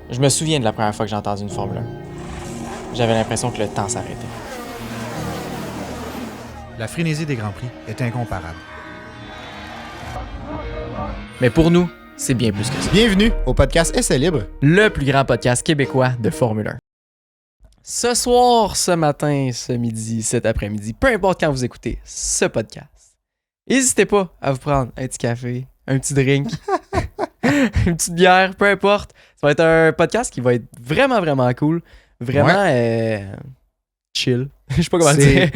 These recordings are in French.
Je me souviens de la première fois que j'ai entendu une Formule 1. J'avais l'impression que le temps s'arrêtait. La frénésie des Grands Prix est incomparable. Mais pour nous, c'est bien plus que ça. Bienvenue au podcast Essai Libre. Le plus grand podcast québécois de Formule 1. Ce soir, ce matin, ce midi, cet après-midi, peu importe quand vous écoutez ce podcast, n'hésitez pas à vous prendre un petit café, un petit drink, une petite bière, peu importe. Ça va être un podcast qui va être vraiment, vraiment cool. Vraiment chill. Je sais pas comment dire.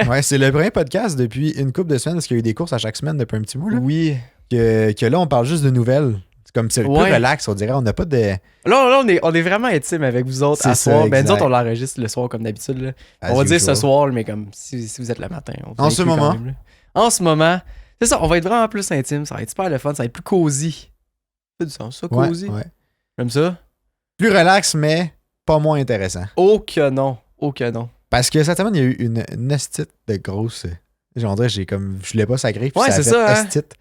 Ouais, c'est le premier podcast depuis une couple de semaines parce qu'il y a eu des courses à chaque semaine depuis un petit mois. Là. Oui. Que là, on parle juste de nouvelles. C'est comme c'est le plus relax, on dirait. On n'a pas de. Là, on est vraiment intime avec vous autres à soir. Ben, nous autres, on l'enregistre le soir comme d'habitude. Là. On va dire ce soir, mais comme si vous êtes le matin. En ce moment. Même, en ce moment, c'est ça, on va être vraiment plus intime. Ça va être super le fun, ça va être plus cosy. C'est du sens, ça, cosy. Ouais. Comme ça. Plus relax, mais pas moins intéressant. Oh que non. Oh que non. Parce que cette semaine, il y a eu une estite de grosse. J'en dirais, je l'ai pas sacré. Ouais, c'est ça. Hein? Estite.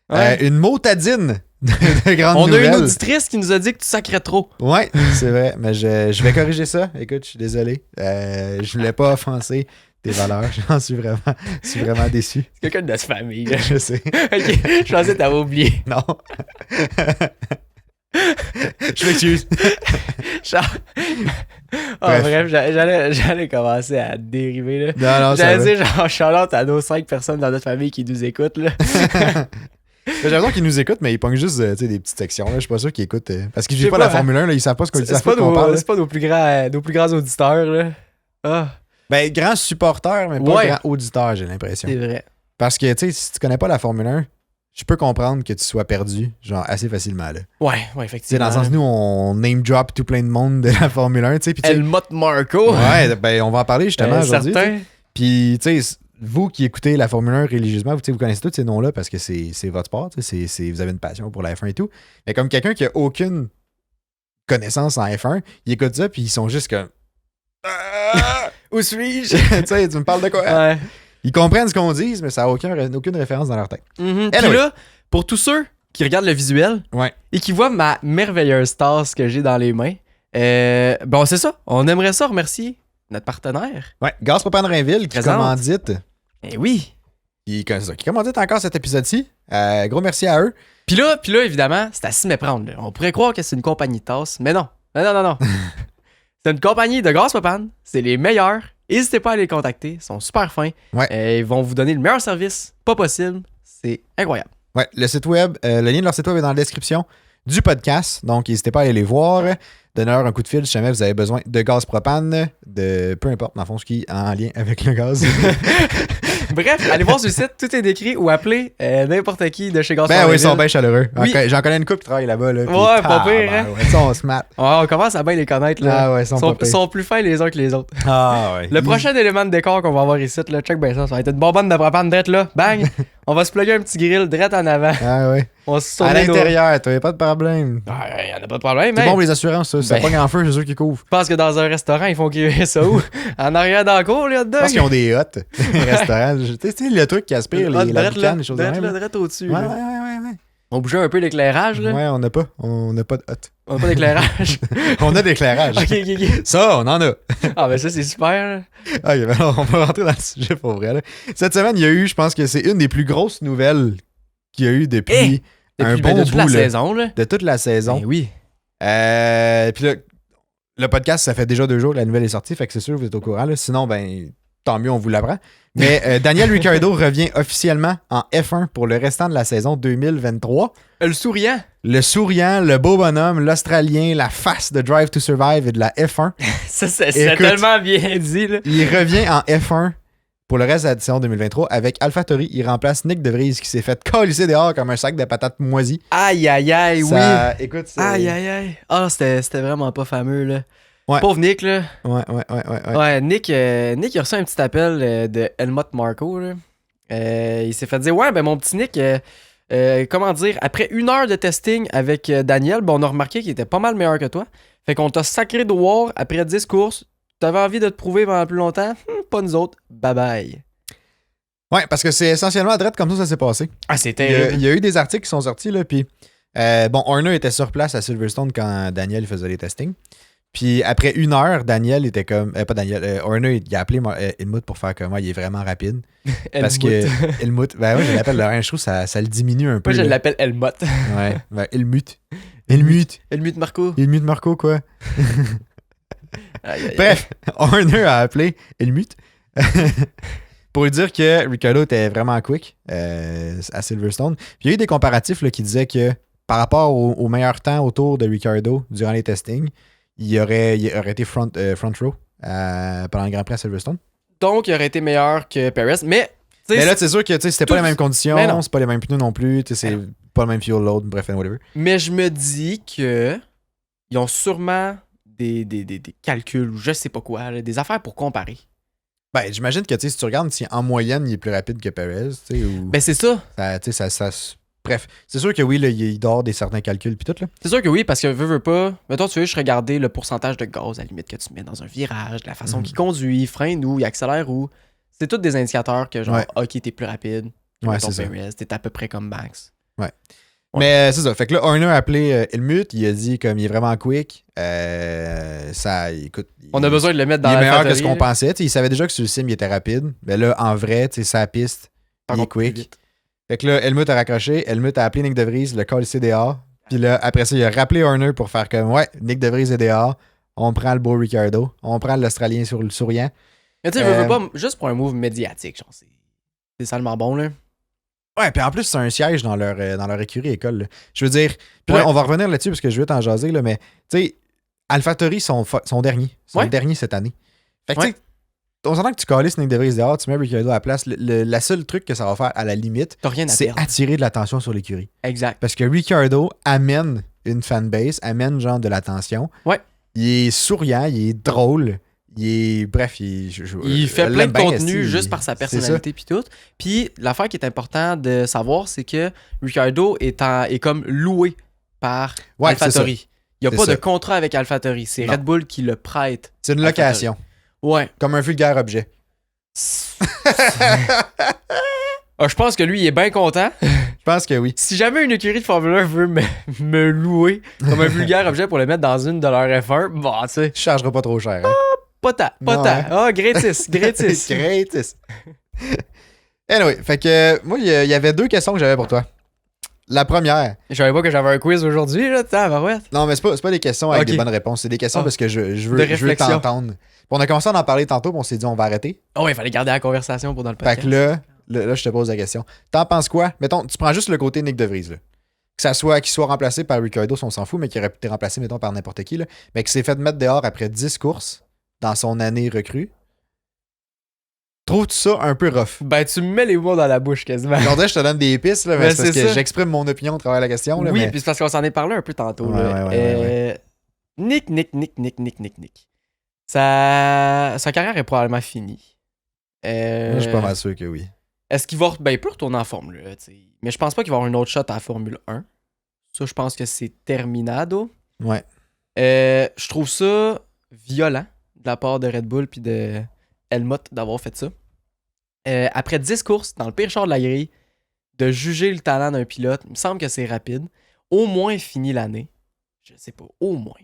Ouais. Une motadine de grandes nouvelles. On a une auditrice qui nous a dit que tu sacrais trop. Ouais, c'est vrai. Mais je vais corriger ça. Écoute, je suis désolé. Je voulais pas offenser tes valeurs. J'en suis vraiment déçu. C'est quelqu'un de notre famille. Là. Je sais. Ok, je pensais que t'avais oublié. Non. Je m'excuse. Bref, j'allais commencer à dériver. Là. Non, j'allais dire, genre, shout-out à nos 5 personnes dans notre famille qui nous écoutent. Là. J'ai l'impression qu'ils nous écoutent, mais ils pognent juste des petites sections. Là. Je suis pas sûr qu'ils écoutent. Parce qu'ils vivent pas la Formule 1, là, ils savent pas ce qu'on parle. C'est pas nos plus grands auditeurs. Là. Ah. Ben, grands supporters, mais pas grands auditeurs, j'ai l'impression. C'est vrai. Parce que, tu sais, si tu connais pas la Formule 1, je peux comprendre que tu sois perdu, genre, assez facilement, là. Ouais, effectivement. Dans le sens, nous, on name drop tout plein de monde de la Formule 1, tu sais. Helmut Marko. Ouais, ben, on va en parler justement aujourd'hui. Certain. Puis, tu sais, vous qui écoutez la Formule 1 religieusement, vous connaissez tous ces noms-là parce que c'est votre sport, vous avez une passion pour la F1 et tout. Mais comme quelqu'un qui a aucune connaissance en F1, il écoute ça, puis ils sont juste comme... Où suis-je? Tu sais, tu me parles de quoi? Ouais. Ils comprennent ce qu'on dit, mais ça n'a aucune référence dans leur tête. Mm-hmm. Puis là, pour tous ceux qui regardent le visuel et qui voient ma merveilleuse tasse que j'ai dans les mains, bon, c'est ça. On aimerait ça remercier notre partenaire. Ouais, Gaz Propane Rainville qui commandite. Eh oui. Qui commandite encore cet épisode-ci. Gros merci à eux. Puis là, évidemment, c'est à s'y méprendre. Là. On pourrait croire que c'est une compagnie de tasse, mais non. Non. C'est une compagnie de Gaz Propane. C'est les meilleurs. N'hésitez pas à les contacter. Ils sont super fins. Ouais. Ils vont vous donner le meilleur service. Pas possible. C'est incroyable. Ouais, le site web, le lien de leur site web est dans la description du podcast. Donc, n'hésitez pas à aller les voir. Donnez-leur un coup de fil si jamais vous avez besoin de gaz propane, de peu importe, dans le fond, ce qui est en lien avec le gaz. Bref, allez voir sur le site, tout est décrit ou appelez n'importe qui de chez Gaz Propane. Ben oui, ils sont bien chaleureux. Oui. Okay, j'en connais une couple qui travaille là-bas. Là, ouais, pas pire. Hein? Ouais, ça, on se mate. Ouais, on commence à bien les connaître. Là. Ah ouais, ils sont plus fins les uns que les autres. Ah ouais. Le prochain élément de décor qu'on va avoir ici, là, check bien ça va être une bonbonne de propane drette là. Bang! On va se plugger un petit grill drette en avant. Ah ouais. On se à l'intérieur, t'as pas de problème. Il y en a pas de problème. C'est bon pour les assurances, ça. C'est pas en feu, c'est sûr qu'ils couvrent. Je pense que dans un restaurant, ils font cuire ça où? En arrière dans la cour, les hot dogs? Je pense qu'ils ont des hottes. Restaurants. Tu sais, le truc qui aspire les boucanes, les choses de même. Drette au-dessus. Ouais. On bougeait un peu l'éclairage, là. Ouais, on n'a pas de hotte. On n'a pas d'éclairage. On a d'éclairage. Ok. Ça, on en a. Ah, ben ça, c'est super. Ok, ben alors, on va rentrer dans le sujet pour vrai. Là. Cette semaine, il y a eu, je pense que c'est une des plus grosses nouvelles qu'il y a eu depuis un bon de toute bout. La saison, là. De toute la saison. Ben oui. Puis là, le podcast, ça fait déjà 2 jours que la nouvelle est sortie, fait que c'est sûr que vous êtes au courant. Là. Sinon, ben, tant mieux, on vous l'apprend. Mais Daniel Ricciardo revient officiellement en F1 pour le restant de la saison 2023. Le souriant. Le souriant, le beau bonhomme, l'Australien, la face de Drive to Survive et de la F1. Ça, c'est tellement bien dit. Là. Il revient en F1 pour le reste de la saison 2023 avec AlphaTauri. Il remplace Nick De Vries qui s'est fait calisser dehors comme un sac de patates moisies. Aïe, oui. Écoute, aïe. Ah, c'était vraiment pas fameux, là. Ouais. Pauvre Nick, là. Ouais. Ouais, Nick, il a reçu un petit appel de Helmut Marko, là. Il s'est fait dire, ouais, ben mon petit Nick, comment dire, après 1 heure de testing avec Daniel, ben on a remarqué qu'il était pas mal meilleur que toi. Fait qu'on t'a sacré dehors après 10 courses. T'avais envie de te prouver pendant plus longtemps? Pas nous autres. Bye bye. Ouais, parce que c'est essentiellement à droite comme ça s'est passé. Ah, c'est terrible. Il y a eu des articles qui sont sortis, là, puis Bon, Horner était sur place à Silverstone quand Daniel faisait les testings. Puis après 1 heure, Daniel était comme. Pas Daniel, Horner, il a appelé Helmut pour faire comme il est vraiment rapide. Parce que Helmut, ben ouais, je l'appelle le je trouve que ça le diminue un peu. Moi, je là. l'appelle Helmut. Ouais, ben Helmut. Helmut Marco. Helmut Marco, quoi. Aïe, aïe, Bref, Horner a appelé Helmut pour lui dire que Ricciardo était vraiment quick à Silverstone. Puis il y a eu des comparatifs là, qui disaient que par rapport au meilleur temps autour de Ricciardo durant les testings, il aurait été front row pendant le Grand Prix à Silverstone. Donc, il aurait été meilleur que Perez, mais... Mais là, c'est sûr que c'était pas les mêmes conditions, Mais non. c'est pas les mêmes pneus non plus, c'est pas le même fuel load, bref, whatever. Mais je me dis que ils ont sûrement des calculs ou je sais pas quoi, là, des affaires pour comparer. Ben, j'imagine que si tu regardes, si en moyenne, il est plus rapide que Perez, tu sais, ou... Ben, c'est ça. Bref, c'est sûr que oui, là, il dort des certains calculs puis tout, là. C'est sûr que oui, parce que veux pas. Mettons, tu veux juste regarder le pourcentage de gaz à la limite que tu mets dans un virage, la façon qu'il conduit, freine où, il accélère où. C'est tous des indicateurs que genre, ok, t'es plus rapide. Ouais, ton c'est Perez, t'es à peu près comme Max. Ouais. Mais c'est ça. Fait que là, Horner a appelé Helmut. Il a dit comme il est vraiment quick. Écoute. On a besoin de le mettre dans la Il est meilleur que ce l'AlphaTauri, qu'on pensait. T'sais, il savait déjà que sur le sim, il était rapide. Mais là, en vrai, sa piste, il est quick. Fait que là, Helmut a raccroché. Helmut a appelé Nick De Vries, le call CDA. Puis là, après ça, il a rappelé Horner pour faire comme ouais, Nick De Vries est dehors. On prend le beau Ricciardo. On prend l'Australien sur le souriant. Mais tu sais, veux pas, juste pour un move médiatique, genre, c'est salement bon, là. Ouais, puis en plus, c'est un siège dans leur écurie école. Là. Je veux dire, puis là, on va revenir là-dessus parce que je veux t'en jaser, là, mais tu sais, AlphaTauri sont derniers. Ils sont derniers cette année. Fait que tu sais, on s'entend que tu calisses Nick De Vries dehors, tu mets Ricciardo à la place. Le seul truc que ça va faire à la limite, c'est attirer de l'attention sur l'écurie. Exact. Parce que Ricciardo amène une fanbase, amène genre de l'attention. Ouais. Il est souriant, il est drôle. Bref, il fait plein de contenu juste par sa personnalité puis tout. Puis l'affaire qui est importante de savoir, c'est que Ricciardo est comme loué par AlphaTauri. Il n'y a pas de contrat avec AlphaTauri. C'est Red Bull qui le prête. C'est une location. Ouais. Comme un vulgaire objet. Je pense que lui, il est bien content. Je pense que oui. Si jamais une écurie de Formule 1 veut me louer comme un vulgaire objet pour le mettre dans une de leur F1, bon, tu sais. Je chargerai pas trop cher. Hein? Pas tant. Gratis. Gratis. Anyway, fait que moi, il y avait 2 questions que j'avais pour toi. La première. Je savais pas que j'avais un quiz aujourd'hui, là, barouette. Non, mais c'est pas des questions avec des bonnes réponses. C'est des questions parce que je veux t'entendre. Puis on a commencé à en parler tantôt, puis on s'est dit on va arrêter. Oh, il fallait garder la conversation pour dans le podcast. Fait que là, je te pose la question. T'en penses quoi? Mettons, tu prends juste le côté Nick De Vries, là. Qu'il soit remplacé par Ricciardo, on s'en fout, mais qu'il aurait pu être remplacé, mettons, par n'importe qui, là. Mais qu'il s'est fait mettre dehors après 10 courses dans son année recrue. Trouves-tu ça un peu rough? Ben, tu me mets les mots dans la bouche quasiment. Aujourd'hui, je te donne des pistes, là, mais c'est parce que j'exprime mon opinion au travers de la question. Là, oui, puis c'est parce qu'on s'en est parlé un peu tantôt. Ouais. Nick. Sa carrière est probablement finie. Moi, je suis pas mal sûr que oui. Est-ce qu'il va... Ben, il peut retourner en Formule 1, t'sais. Mais je pense pas qu'il va avoir une autre shot à la Formule 1. Ça, je pense que c'est terminado. Ouais. Je trouve ça violent de la part de Red Bull puis de Helmut d'avoir fait ça. Après 10 courses, dans le pire char de la grille, de juger le talent d'un pilote, il me semble que c'est rapide. Au moins fini l'année. Je sais pas, au moins.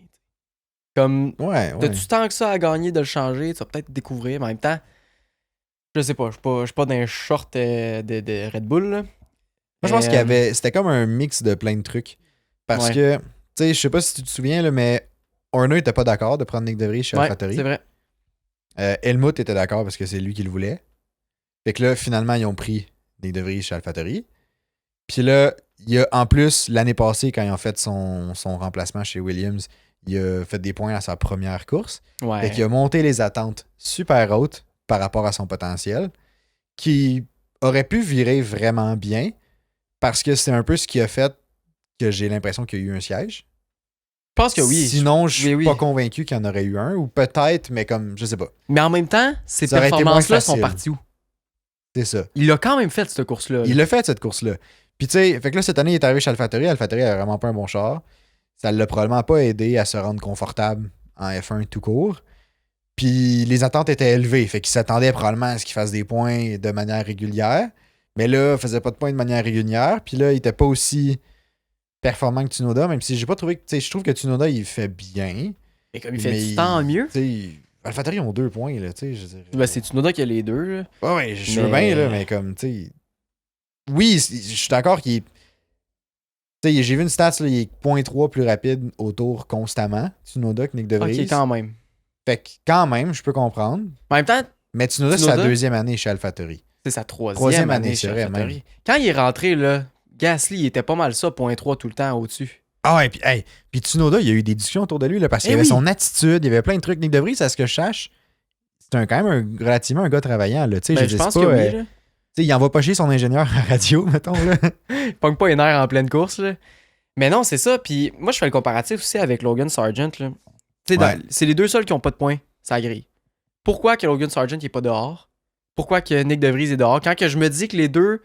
Comme, t'as-tu tant que ça à gagner de le changer? Tu vas peut-être découvrir, mais en même temps, je sais pas, je suis pas dans un short de Red Bull. Là. Moi, je pense c'était comme un mix de plein de trucs. Parce que, tu sais, je sais pas si tu te souviens, là, mais Horner était pas d'accord de prendre Nick De Vries chez AlphaTauri. C'est vrai. Helmut était d'accord parce que c'est lui qui le voulait. Fait que là, finalement, ils ont pris Nick De Vries chez AlphaTauri. Puis là, il y a en plus, l'année passée, quand ils ont fait son remplacement chez Williams, il a fait des points à sa première course. Ouais. Fait qu'il a monté les attentes super hautes par rapport à son potentiel, qui aurait pu virer vraiment bien parce que c'est un peu ce qui a fait que j'ai l'impression qu'il y a eu un siège. Je pense que oui. Sinon, je suis pas convaincu qu'il y en aurait eu un, ou peut-être, mais comme, je sais pas. Mais en même temps, ces performances-là sont parties où? C'est ça. Il a quand même fait cette course-là. Il l'a fait, cette course-là. Puis tu sais, fait que là, cette année, il est arrivé chez AlphaTauri. AlphaTauri a vraiment pas un bon char. Ça l'a probablement pas aidé à se rendre confortable en F1 tout court. Puis les attentes étaient élevées. Fait qu'il s'attendait probablement à ce qu'il fasse des points de manière régulière. Mais là, il faisait pas de points de manière régulière. Puis là, il était pas aussi performant que Tsunoda, même si j'ai pas trouvé que. Tu sais, je trouve que Tsunoda, il fait bien. Et comme il fait du temps mieux. Tu sais, AlphaTauri ont 2 points, là, tu sais. Je veux dire, Ben, c'est Tsunoda qui a les deux. Là. ouais, je veux bien, là, mais comme, tu sais. Oui, je suis d'accord qu'il est. Tu sais, j'ai vu une stat, là, il est 0.3 plus rapide au tour constamment, Tsunoda, que Nick De Vries. Ok, quand même. Fait que, quand même, je peux comprendre. En même temps, Mais Tsunoda, c'est sa 2e année chez AlphaTauri. c'est sa troisième année c'est chez vrai, AlphaTauri. même. Quand il est rentré, là, Gasly, il était pas mal ça, 0.3 tout le temps au-dessus. Ah ouais, puis hey, Tsunoda, il y a eu des discussions autour de lui, là, parce qu'il y avait son attitude, il y avait plein de trucs. Nick De Vries, à ce que je sache, c'est quand même relativement un gars travaillant, là. Tu sais, Ben, je pense que oui, là. Tu sais, il envoie pas chier son ingénieur à radio, mettons, là. Il pogne pas les nerfs en pleine course, là. Mais non, c'est ça. Puis moi, je fais le comparatif aussi avec Logan Sargent, là. Tu sais, c'est les deux seuls qui ont pas de points, ça grille. Pourquoi que Logan Sargent il est pas dehors? Pourquoi que Nick De Vries est dehors? Quand que je me dis que les deux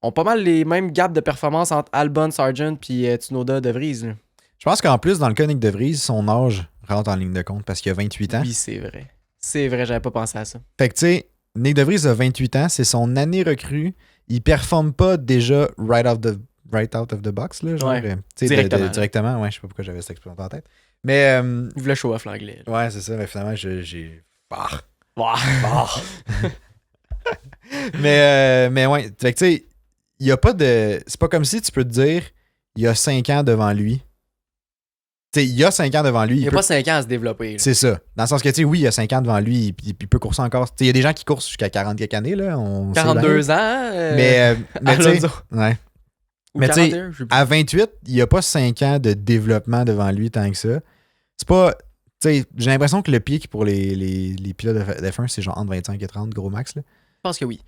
ont pas mal les mêmes gaps de performance entre Albon, Sargent puis Tsunoda, De Vries, là. Je pense qu'en plus, dans le cas de Nick De Vries, son âge rentre en ligne de compte parce qu'il a 28 ans. Oui, c'est vrai. C'est vrai, j'avais pas pensé à ça. Fait que, tu sais, Nick De Vries a 28 ans, c'est son année recrue. Il performe pas déjà right out of the box, là, genre. Ouais. Directement. Directement, ouais, je sais pas pourquoi j'avais cette expression en tête. Mais. Il voulait show off l'anglais. Ouais, c'est ça, mais finalement, j'ai. mais ouais, fait que, tu sais, il y a pas de. C'est pas comme si tu peux te dire, il y a 5 ans devant lui. Tu sais, il y a 5 ans devant lui. Il n'y a pas 5 ans à se développer. Là. C'est ça. Dans le sens que, tu sais, oui, il y a 5 ans devant lui, il peut courser encore. Tu sais, il y a des gens qui courent jusqu'à 40 quelques années, là. 42 ans. Mais tu sais, ouais. Mais tu sais, à 28, il n'y a pas 5 ans de développement devant lui tant que ça. C'est pas. Tu sais, j'ai l'impression que le pic pour les pilotes de F1, c'est genre entre 25 et 30, gros max, là. Je pense que oui.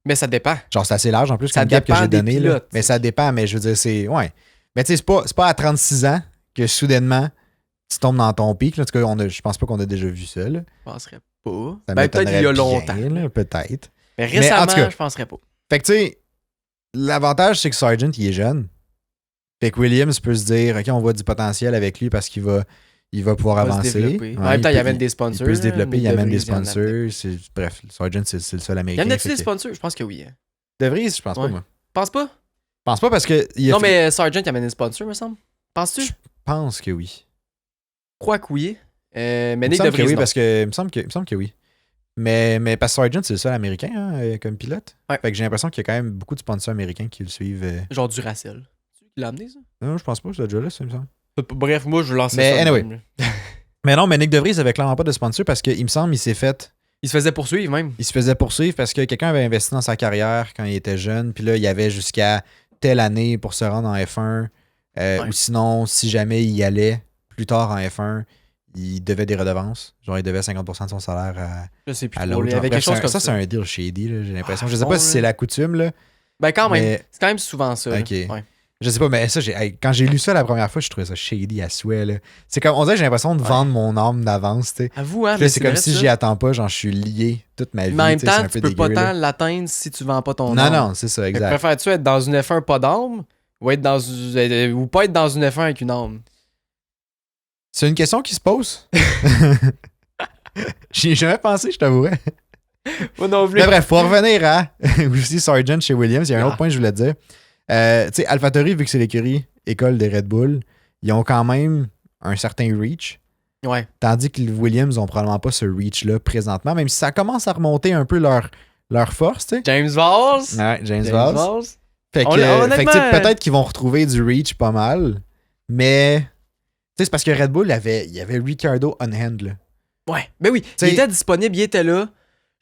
Mais ça dépend. Genre, c'est assez large en plus, ça comme gap que j'ai donné. Pilotes, là. Mais ça dépend, mais je veux dire, c'est. Ouais. Mais tu sais, c'est pas à 36 ans que soudainement, tu tombes dans ton pic. Là. En tout cas, je pense pas qu'on a déjà vu ça. Là. Je penserais pas. Ça peut-être il y a longtemps. Là, peut-être. Mais récemment, en tout cas, je penserais pas. Fait que tu sais, l'avantage, c'est que Sargent, il est jeune. Fait que Williams peut se dire, OK, on voit du potentiel avec lui parce qu'il va pouvoir avancer. Ouais, en même temps, il amène des sponsors. Il peut se développer, il amène des sponsors. Bref, Sargent, c'est le seul américain. Il y en a-tu des sponsors? Je pense que oui. De Vries, je pense pas, moi. Pense pas? Je pense pas parce que. Non, mais Sargent, il amène des sponsors, me semble. Penses-tu? Je pense que oui. Je crois que oui. Mais Nick De Vries, oui, parce que il me semble que oui. Mais parce que Sargent, c'est le seul américain hein, comme pilote. Ouais. Fait que j'ai l'impression qu'il y a quand même beaucoup de sponsors américains qui le suivent. Genre Duracell. Tu l'as amené, ça? Non, je pense pas, c'est déjà là, ça me semble. Bref, moi, je lançais mais ça. Anyway. Mais non, mais Nick De Vries avait clairement pas de sponsor parce qu'il me semble il s'est fait. Il se faisait poursuivre même. Il se faisait poursuivre parce que quelqu'un avait investi dans sa carrière quand il était jeune. Puis là, il y avait jusqu'à telle année pour se rendre en F1. Ou sinon, si jamais il y allait plus tard en F1, il devait des redevances. Genre, il devait 50% de son salaire à l'autre. Il y avait quelque chose comme ça. C'est un deal shady, là, j'ai l'impression. Je sais pas si c'est la coutume. Là, ben, quand même. C'est quand même souvent ça. OK. Je sais pas, mais ça, quand j'ai lu ça la première fois, je trouvais ça shady à souhait. Là. C'est comme, on dirait que j'ai l'impression de vendre mon âme d'avance. T'sais. Avoue, hein. Là, c'est comme si j'y attends pas, genre, je suis lié toute ma vie. Mais en même temps, un peu tu peux dégueu, pas tant l'atteindre si tu vends pas ton âme. âme. Non, c'est ça, exact. Préfères-tu être dans une F1 pas d'âme ou pas être dans une F1 avec une âme? C'est une question qui se pose. J'y ai jamais pensé, je t'avouerais. Moi non plus. Mais bref, pour revenir à aussi Sargent chez Williams, il y a un autre point que je voulais te dire. Tu sais, AlphaTauri, vu que c'est l'écurie école des Red Bull, ils ont quand même un certain reach. Ouais. Tandis que les Williams ont probablement pas ce reach-là présentement, même si ça commence à remonter un peu leur force, tu sais. James Valls. Ouais, James Valls. Fait que peut-être qu'ils vont retrouver du reach pas mal, mais tu sais, c'est parce que Red Bull, il y avait Ricciardo on hand, là. Ouais, ben oui, il était disponible, il était là.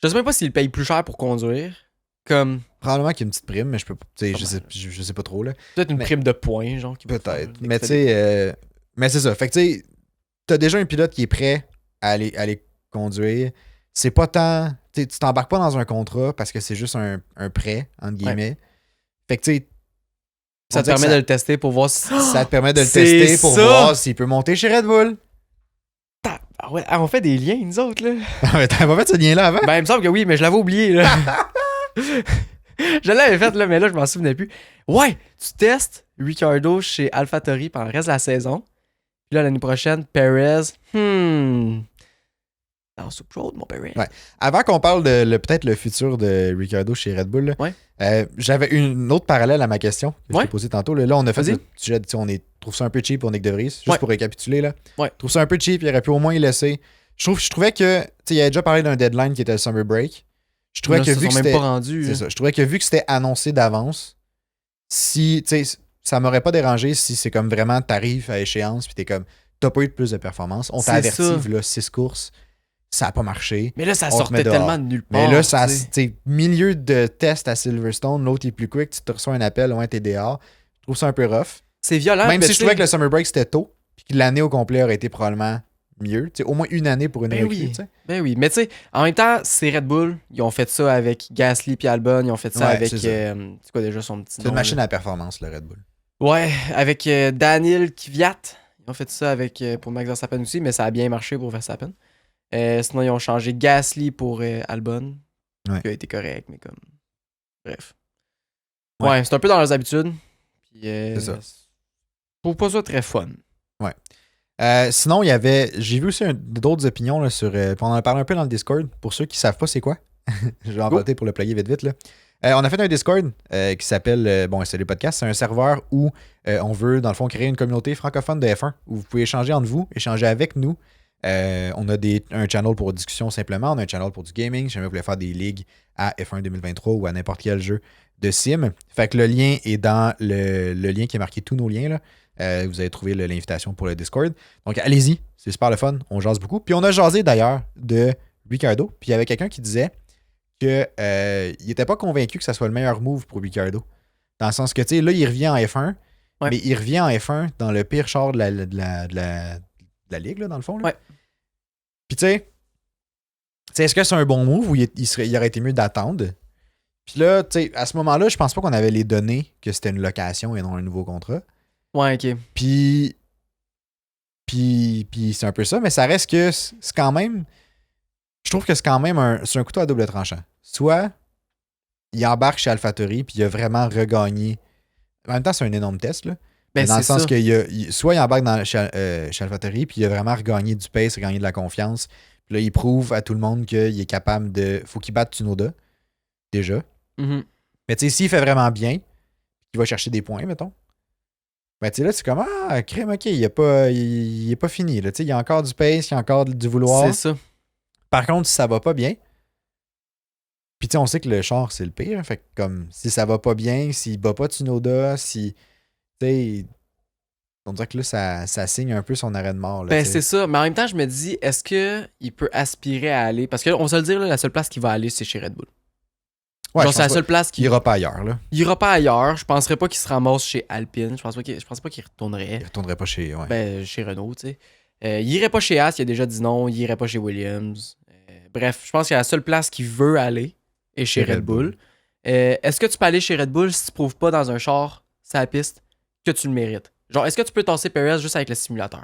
Je sais même pas s'il paye plus cher pour conduire. Comme... Probablement qu'il y a une petite prime, mais je peux je sais pas trop, là. Peut-être une prime de points, genre. Peut-être. Mais tu sais, mais c'est ça. Fait que tu sais, t'as déjà un pilote qui est prêt à aller conduire. C'est pas tant... Tu t'embarques pas dans un contrat parce que c'est juste un prêt, entre guillemets. Ouais. Fait que tu sais... Ça te permet de le tester pour voir si... Ça te permet de le tester pour voir s'il peut monter chez Red Bull. Ah ouais, on fait des liens, nous autres, là. T'avais pas fait ce lien-là avant? Ben, il me semble que oui, mais je l'avais oublié, là. Je l'avais fait, là, mais là, je m'en souvenais plus. Ouais, tu testes Ricciardo chez AlphaTauri pendant le reste de la saison. Puis là, l'année prochaine, Perez. Dans la soupe chaude, mon père. Ouais. Avant qu'on parle de peut-être le futur de Ricciardo chez Red Bull, là, Ouais. j'avais une autre parallèle à ma question que je Ouais. t'ai posée tantôt. Là, on a fait Vas-y. le sujet, trouve ça un peu cheap pour Nick De Vries. Juste Ouais. pour récapituler, là. Ouais. Trouve ça un peu cheap, il aurait pu au moins y laisser. Je trouvais que, il avait déjà parlé d'un deadline qui était le Summer Break. Je trouvais Là, que ils se vu que sont même c'était. pas rendus. C'est ça. Je trouvais que vu que c'était annoncé d'avance, si, tu sais, ça m'aurait pas dérangé si c'est comme vraiment t'arrives à échéance puis t'es comme, t'as pas eu de plus de performance. On t'a C'est averti, ça. là, 6 courses, ça a pas marché. Mais là, ça On te sortait met dehors. tellement de nulle part. Mais là, ça, tu sais. tu sais, milieu de test à Silverstone, l'autre est plus quick, tu te reçois un appel, ouais, t'es dehors. Je trouve ça un peu rough. C'est violent. Même mais si je tu trouvais sais- que le Summer Break c'était tôt, puis que l'année au complet aurait été probablement mieux. Tu sais, au moins une année pour une Ben recrue, oui. tu sais. Ben oui, mais tu sais, en même temps, c'est Red Bull. Ils ont fait ça avec Gasly puis Albon. Ils ont fait ça Ouais, avec. c'est ça. C'est quoi déjà son petit C'est nom? une machine là? à performance, le Red Bull. Ouais, avec Daniel Kvyat. Ils ont fait ça avec pour Max Verstappen aussi, mais ça a bien marché pour Verstappen. Sinon, ils ont changé Gasly pour Albon. Ouais. Qui a été correct, mais comme. Bref. Ouais. Ouais, c'est un peu dans leurs habitudes. Puis, C'est ça. Je trouve pas ça très fun. Sinon, il y avait. J'ai vu aussi d'autres opinions là, sur. Puis on en a parlé un peu dans le Discord. Pour ceux qui savent pas c'est quoi, je vais en Go. voter pour le plugger vite. Là. On a fait un Discord qui s'appelle. Bon, c'est les podcasts. C'est un serveur où on veut, dans le fond, créer une communauté francophone de F1 où vous pouvez échanger entre vous, échanger avec nous. On a un channel pour discussion simplement. On a un channel pour du gaming. Si jamais vous voulez faire des ligues à F1 2023 ou à n'importe quel jeu de sim. Fait que le lien est dans le lien qui est marqué tous nos liens. Là. Vous allez trouver l'invitation pour le Discord. Donc, allez-y. C'est super le fun. On jase beaucoup. Puis, on a jasé d'ailleurs de Ricciardo. Puis, il y avait quelqu'un qui disait qu'il n'était pas convaincu que ça soit le meilleur move pour Ricciardo. Dans le sens que, tu sais, là, il revient en F1. Ouais. Mais il revient en F1 dans le pire char de la ligue, là, dans le fond. Là. Ouais. Puis, tu sais, est-ce que c'est un bon move ou il aurait été mieux d'attendre? Puis là, tu sais, à ce moment-là, je pense pas qu'on avait les données que c'était une location et non un nouveau contrat. Ouais, ok. Puis c'est un peu ça, mais ça reste que c'est quand même. Je trouve que c'est quand même c'est un couteau à double tranchant. Soit il embarque chez AlphaTauri puis il a vraiment regagné. En même temps, c'est un énorme test, là. Ben, Dans le c'est sens ça. que soit il embarque chez AlphaTauri puis il a vraiment regagné du pace, regagné de la confiance. Puis là, il prouve à tout le monde qu'il est capable de. Faut qu'il batte Tsunoda, déjà. Mhm. Mais tu sais, s'il fait vraiment bien, il va chercher des points, mettons. Ben, tu sais, là, c'est comme, crème, ok, il est pas fini. Là, tu sais, il y a encore du pace, il y a encore du vouloir. C'est ça. Par contre, si ça va pas bien, puis tu sais, on sait que le char, c'est le pire. Fait que, comme, si ça va pas bien, s'il bat pas Tsunoda, si. Tu sais, on dirait que là, ça signe un peu son arrêt de mort. Là, Ben, tu sais. c'est ça. Mais en même temps, je me dis, est-ce qu'il peut aspirer à aller. Parce qu'on va se le dire, là, la seule place qu'il va aller, c'est chez Red Bull. Ouais, Genre, je c'est la pense seule place qu'il qu'il ira pas ailleurs. Là. Il ira pas ailleurs. Je penserais pas qu'il se ramasse chez Alpine. Je pense pas qu'il retournerait. Il retournerait pas chez. Ouais. Ben, chez Renault, tu sais. Il irait pas chez As, il a déjà dit non. Il irait pas chez Williams. Bref, je pense que la seule place qu'il veut aller est chez Red Bull. Est-ce que tu peux aller chez Red Bull si tu prouves pas dans un char, sur la piste, que tu le mérites? Genre, est-ce que tu peux tasser Perez juste avec le simulateur?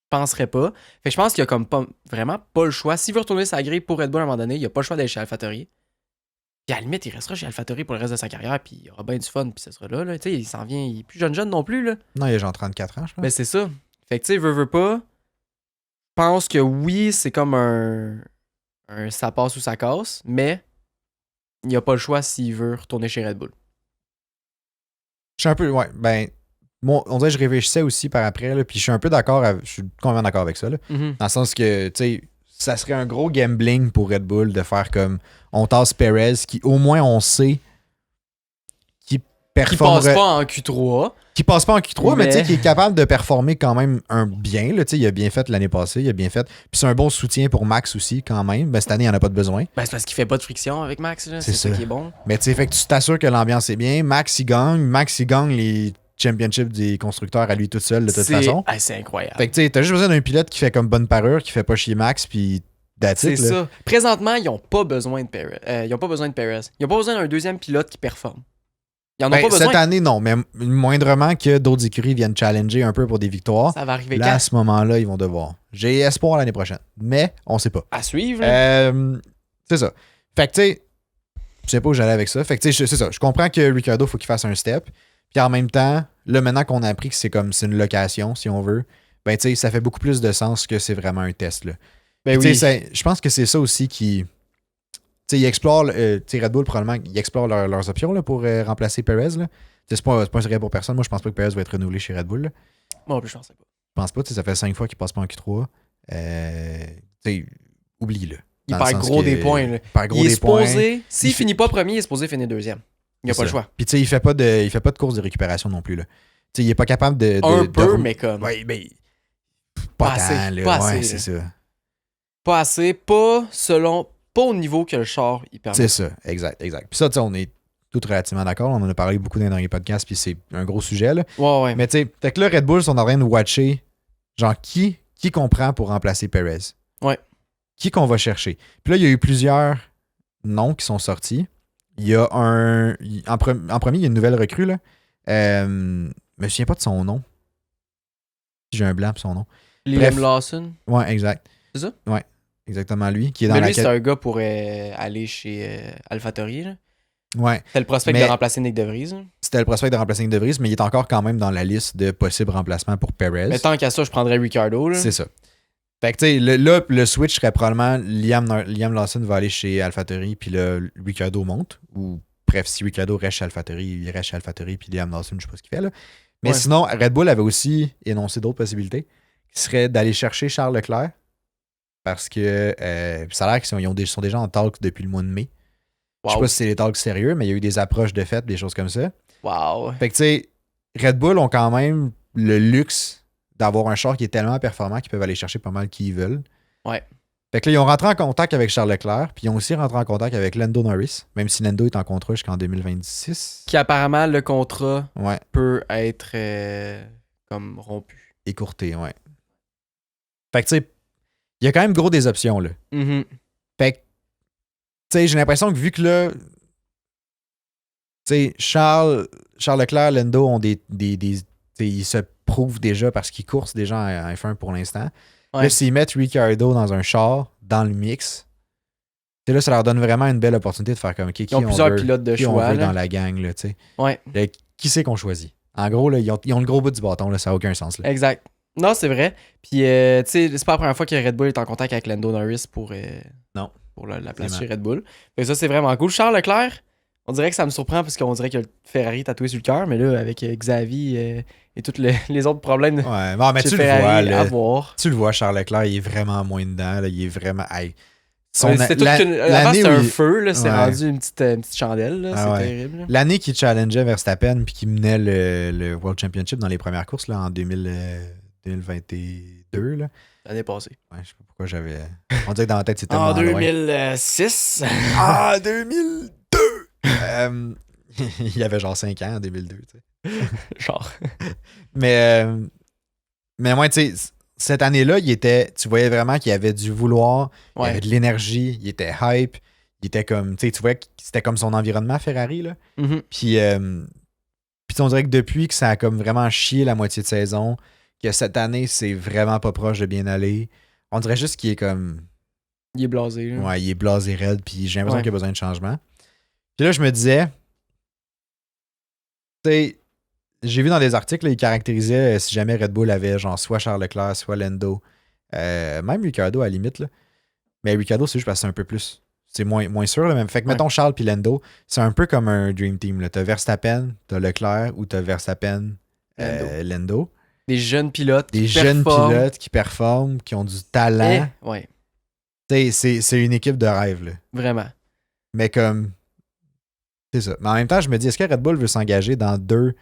Je penserais pas. Fait que je pense qu'il y a comme vraiment pas le choix. S'il veut retourner sa grille pour Red Bull à un moment donné, il a pas le choix d'aller chez AlphaTauri. Puis à la limite, il restera chez AlphaTauri pour le reste de sa carrière, puis il aura bien du fun, puis ce sera là. Tu sais, il s'en vient, il est plus jeune non plus, là. Non, il a genre 34 ans, je pense. Ben, c'est ça. Fait que, tu sais, veut pas. Je pense que oui, c'est comme un ça passe ou ça casse, mais il a pas le choix s'il veut retourner chez Red Bull. Je suis un peu. Ouais, ben. Moi, on dirait que je réfléchissais aussi par après, là, puis je suis un peu d'accord. Je suis complètement d'accord avec ça, là. Mhm. Dans le sens que, tu sais, ça serait un gros gambling pour Red Bull de faire comme on tasse Perez, qui au moins on sait qui Qui performerait. passe pas en Q3. Qui passe pas en Q3, mais tu sais, Mais- qui est capable de performer quand même bien. Là, tu sais, il a bien fait l'année passée, il a bien fait. Puis c'est un bon soutien pour Max aussi, quand même. Ben, cette année, il n'y en a pas de besoin. Ben, c'est parce qu'il fait pas de friction avec Max, là. C'est C'est ça ça. qui est bon. Mais tu sais, fait que tu t'assures que l'ambiance est bien. Max, il gagne les championships des constructeurs à lui tout seul, de toute façon. C'est incroyable. Fait que tu sais, t'as juste besoin d'un pilote qui fait comme bonne parure, qui fait pas chier Max, puis that's C'est it, là. ça. Présentement, ils ont pas besoin de Perez. Ils ont pas besoin de Perez. Ils ont pas besoin d'un deuxième pilote qui performe. Ils en ont Ben, pas besoin. cette année, non, mais moindrement que d'autres écuries viennent challenger un peu pour des victoires. Ça va arriver Là, quand? à ce moment-là, ils vont devoir. J'ai espoir l'année prochaine, mais on sait pas. À suivre. Là. C'est ça. Fait que, tu sais, je sais pas où j'allais avec ça. Fait que, tu sais, c'est ça. Je comprends que Ricciardo, faut qu'il fasse un step. Puis en même temps, là, maintenant qu'on a appris que c'est une location, si on veut, ben, tu sais, ça fait beaucoup plus de sens que c'est vraiment un test, là. Ben Puis, oui. tu sais, je pense que c'est ça aussi qui. Tu sais, ils explorent. Tu sais, Red Bull, probablement, ils explorent leurs options là, pour remplacer Perez. Là. Tu sais, c'est pas un secret pour personne. Moi, je pense pas que Perez va être renouvelé chez Red Bull. Là. Moi, en plus, je pensais pas. Je pense pas. Tu sais, ça fait 5 fois qu'il passe pas en Q3. Tu sais, oublie-le. Il Dans le perd sens gros que- des points. Là. Il perd gros Il est des points. supposé, s'il Il fait- finit pas premier, il est supposé finir deuxième. Il n'y a C'est pas le ça. choix. Puis, tu sais, il fait pas de course de récupération non plus. Là. Tu sais, il est pas capable de. Un de peu, rouler. mais comme. Ouais, ben. Pas Pas tant, assez, là. pas Ouais, assez, c'est ça. Pas assez, pas au niveau que le char il permet. C'est ça, exact. Puis ça, tu sais, on est tous relativement d'accord. On en a parlé beaucoup dans les derniers podcasts, puis c'est un gros sujet, là. Ouais. Mais tu sais, fait que là, Red Bull sont en train de watcher, genre, qui qu'on prend pour remplacer Perez? Ouais. Qui qu'on va chercher? Puis là, il y a eu plusieurs noms qui sont sortis. Il y a en premier, il y a une nouvelle recrue, là. Je me souviens pas de son nom. J'ai un blanc pour son nom. Liam Lawson. Ouais, exact. C'est ça? Ouais, exactement lui. Qui est dans Mais la lui, c'est un gars pour aller chez AlphaTauri. Là. Ouais. C'était le prospect Mais- de remplacer Nick DeVries. Là. C'était le prospect de remplacer Nick De Vries, mais il est encore quand même dans la liste de possibles remplacements pour Perez. Mais tant qu'à ça, je prendrais Ricardo. Là. C'est ça. Fait que tu sais, là, le switch serait probablement Liam Lawson va aller chez AlphaTauri, puis là, Ricardo monte. Ou bref, si Ricardo reste chez AlphaTauri, il reste chez AlphaTauri, puis Liam Lawson, je sais pas ce qu'il fait là. Mais Ouais. sinon, Red Bull avait aussi énoncé d'autres possibilités, qui serait d'aller chercher Charles Leclerc, parce que ça a l'air qu'ils sont déjà en talk depuis le mois de mai. Je sais Wow. pas si c'est des talks sérieux, mais il y a eu des approches de fait, des choses comme ça. Wow. Fait que tu sais, Red Bull ont quand même le luxe d'avoir un char qui est tellement performant qu'ils peuvent aller chercher pas mal qui ils veulent. Ouais. Fait que là, ils ont rentré en contact avec Charles Leclerc, puis ils ont aussi rentré en contact avec Lando Norris, même si Lando est en contrat jusqu'en 2026. Qui apparemment, le contrat Ouais, peut être comme rompu. écourté, ouais. Fait que tu sais, il y a quand même gros des options, là. Mhm. Fait que, tu sais, j'ai l'impression que vu que là, tu sais, Charles Leclerc, Lando ont des tu sais, ils se prouvent déjà parce qu'ils coursent déjà en F1 pour l'instant. Ouais. Là, s'ils mettent Ricciardo dans un char, dans le mix, là, ça leur donne vraiment une belle opportunité de faire comme qui Ils ont plusieurs veut, pilotes de qui on choix. veut Là. dans la gang, là, tu sais. Ouais. Là, qui c'est qu'on choisit? En gros, là, ils ont le gros bout du bâton, là, ça n'a aucun sens. Là. Exact. Non, c'est vrai. Puis, tu sais, c'est pas la première fois que Red Bull est en contact avec Lando Norris pour la place chez Red Bull. Fait que ça, c'est vraiment cool. Charles Leclerc, on dirait que ça me surprend parce qu'on dirait que le Ferrari tatoué sur le cœur, mais là, avec Xavi et tous les autres problèmes Ouais, non, mais chez tu le Ferrari vois, à là. voir. Tu le vois, Charles Leclerc, il est vraiment moins dedans, là, il est vraiment... Hey, Ouais, c'était tout avant, c'était un feu, là, c'est Ouais. rendu une petite chandelle. Là, Ah c'est ouais. terrible. Là. L'année qui challengeait Verstappen puis qui menait le World Championship dans les premières courses là, en 2022. Là. L'année passée. Ouais, je sais pas pourquoi j'avais... On dirait que dans la tête, c'était En tellement loin. 2006. Ah, 2002! Il y avait genre 5 ans en 2002. Tu sais. Genre. Mais moi, tu sais, cette année-là, tu voyais vraiment qu'il y avait du vouloir, il y Ouais. avait de l'énergie, il était hype, il était comme, tu sais, tu voyais que c'était comme son environnement Ferrari, là. Mhm. Puis on dirait que depuis que ça a comme vraiment chié la moitié de saison, que cette année, c'est vraiment pas proche de bien aller, on dirait juste qu'il est comme... Il est blasé. Là. Ouais, il est blasé raide, puis j'ai l'impression Ouais. qu'il a besoin de changement. Puis là, je me disais... Tu sais, j'ai vu dans des articles, là, ils caractérisaient si jamais Red Bull avait genre soit Charles Leclerc, soit Lando, même Ricciardo à la limite, là. Mais Ricciardo, c'est juste parce que c'est un peu plus... C'est moins sûr, là, même. Fait que, mettons, Charles puis Lando, c'est un peu comme un Dream Team. Là. T'as Verstappen, t'as Leclerc ou t'as Verstappen, Lando. Des jeunes pilotes. Des qui jeunes performent. pilotes qui performent, qui ont du talent. Ouais, Tu sais, c'est une équipe de rêve, là. vraiment. Mais comme... C'est ça. Mais en même temps, je me dis, est-ce que Red Bull veut s'engager dans deux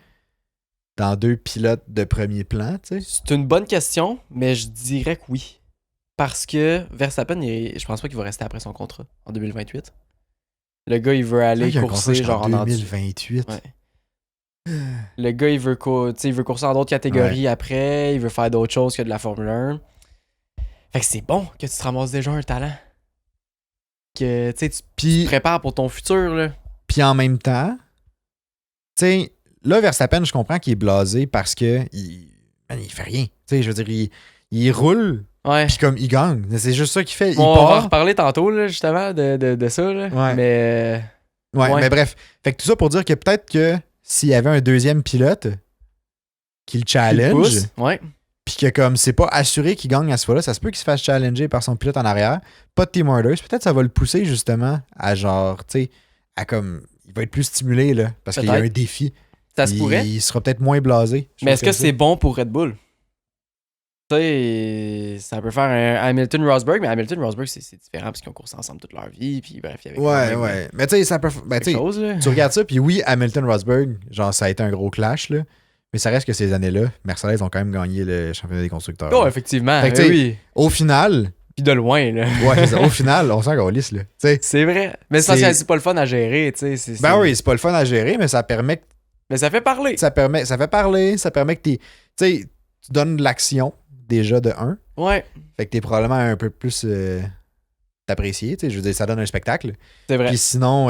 pilotes de premier plan, tu sais? C'est une bonne question, mais je dirais que oui. Parce que Verstappen, je pense pas qu'il va rester après son contrat en 2028. Le gars, il veut aller Il y a un contrat courser jusqu'en genre en endurance. 2028. Ouais. Le gars, il veut courser dans d'autres catégories après, il veut faire d'autres choses que de la Formule 1. Fait que c'est bon que tu te ramasses déjà un talent. Que tu te Puis, prépares pour ton futur, là. puis en même temps, tu sais, là, Verstappen, je comprends qu'il est blasé parce que il fait rien. Tu sais, je veux dire, il roule, Ouais. puis comme il gagne. C'est juste ça qu'il fait. Il On va en part. reparler tantôt, là, justement, de ça, là. Ouais. Mais. Ouais, Ouais. mais bref. Fait que tout ça pour dire que peut-être que s'il y avait un deuxième pilote qui le il challenge, pousse. Ouais. puis que comme c'est pas assuré qu'il gagne à ce fois-là, ça se peut qu'il se fasse challenger par son pilote en arrière. Pas de team orders. Peut-être ça va le pousser justement à genre, tu sais, à comme. Il va être plus stimulé, là, parce qu'il y a un défi. Ça se pourrait. Il sera peut-être moins blasé. Mais est-ce que c'est bon pour Red Bull? Tu sais, ça peut faire un Hamilton-Rosberg, mais Hamilton-Rosberg, c'est différent parce qu'ils ont coursé ensemble toute leur vie, puis bref, il y avait Ouais. Mais tu sais, ça peut. Ben, tu regardes ça, puis oui, Hamilton-Rosberg, genre, ça a été un gros clash, là. Mais ça reste que ces années-là, Mercedes ont quand même gagné le championnat des constructeurs. Oh, effectivement. Fait que, oui. Au final. Puis de loin, là. Ouais, au final, on s'en calisse, là. T'sais, c'est vrai. Mais c'est pas le fun à gérer, tu sais. Ben oui, c'est pas le fun à gérer, mais ça permet que. Mais ça fait parler. Ça fait parler, ça permet que tu sais, tu donnes de l'action déjà de 1. Ouais. Fait que t'es probablement un peu plus t'apprécier, tu sais. Je veux dire, ça donne un spectacle. C'est vrai. Puis sinon,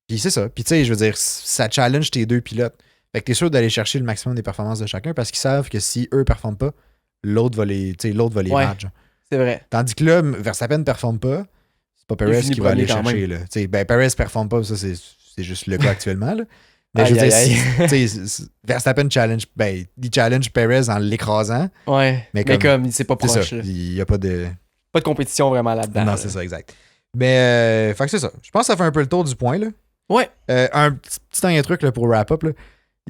puis c'est ça. Puis tu sais, je veux dire, ça challenge tes deux pilotes. Fait que t'es sûr d'aller chercher le maximum des performances de chacun parce qu'ils savent que si eux performent pas, l'autre va les match. C'est vrai. Tandis que là, Verstappen ne performe pas, c'est pas Perez qui va aller chercher. Là. Ben, Perez performe pas, ça c'est juste le cas actuellement. Là. Mais je veux dire, Verstappen challenge, ben, il challenge Perez en l'écrasant. Ouais. Mais comme c'est pas proche. Il y a pas de. Pas de compétition vraiment là-dedans. Non, c'est ça, exact. Mais fait que c'est ça. Je pense que ça fait un peu le tour du point. Là. Ouais. Un petit dernier truc là, pour wrap-up. Là.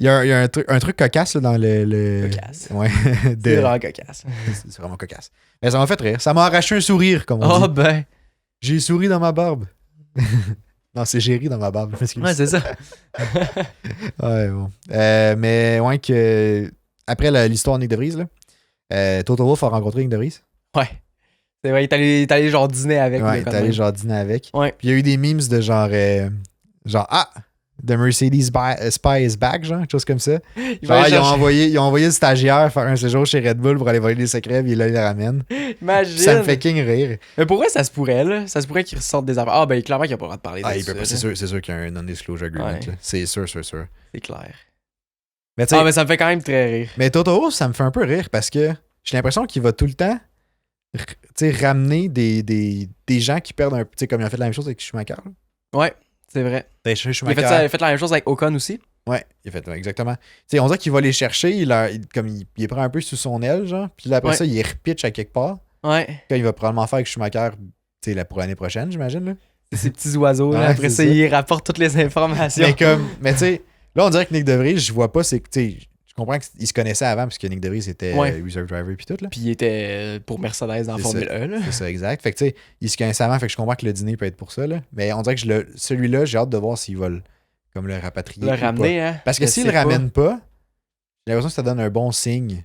Il y a un truc cocasse là, dans le. Cocasse. Ouais. C'est vraiment cocasse. C'est vraiment cocasse. Mais ça m'a fait rire. Ça m'a arraché un sourire, comme on dit. Oh ben. J'ai souri dans ma barbe. Non, c'est j'ai ri dans ma barbe. Ouais, c'est ça. Ouais, bon. Mais ouais, que après l'histoire de Nick DeVries, là, Toto Wolff a rencontré Nick DeVries. Ouais. C'est vrai, il est allé genre dîner avec. Ouais, il est allé genre dîner avec. Ouais. Puis il y a eu des memes de genre The Mercedes Spy is back, genre, quelque chose comme ça. Genre, ils ont envoyé le stagiaire faire un séjour chez Red Bull pour aller voler des secrets, puis là, il les ramène. Imagine. Ça me fait king rire. Mais pourquoi ça se pourrait, là? Ça se pourrait qu'ils ressortent des affaires. Ah, ben, clairement qu'il n'y a pas le droit de parler de ça. C'est sûr qu'il y a un non-disclosure agreement. Ouais. C'est sûr. C'est clair. Mais, mais ça me fait quand même très rire. Mais Toto, ça me fait un peu rire parce que j'ai l'impression qu'il va tout le temps ramener des gens qui perdent un peu. Comme il a fait la même chose avec Schumacher. Là. Ouais. C'est vrai. Il a fait la même chose avec Ocon aussi. Ouais, il a fait exactement. T'sais, on dirait qu'il va les chercher, il les prend un peu sous son aile, genre, puis là, après ça, il les repitch à quelque part. Ouais. Quand il va probablement faire avec Schumacher pour l'année prochaine, j'imagine. Là. Ces petits oiseaux, là, après ça, il rapporte toutes les informations. Mais tu sais, là, on dirait que Nick DeVries, je vois pas, c'est que, tu sais, je comprends qu'il se connaissait avant, parce que Nick DeVries était reserve driver puis tout, là. Puis il était pour Mercedes dans Formule 1, là. C'est ça, exact. Fait que, tu sais, il se connaissait avant, fait que je comprends que le dîner peut être pour ça, là. Mais on dirait que celui-là, j'ai hâte de voir s'il va le rapatrier. Le ramener, hein. Parce que s'il le ramène pas, j'ai l'impression que ça donne un bon signe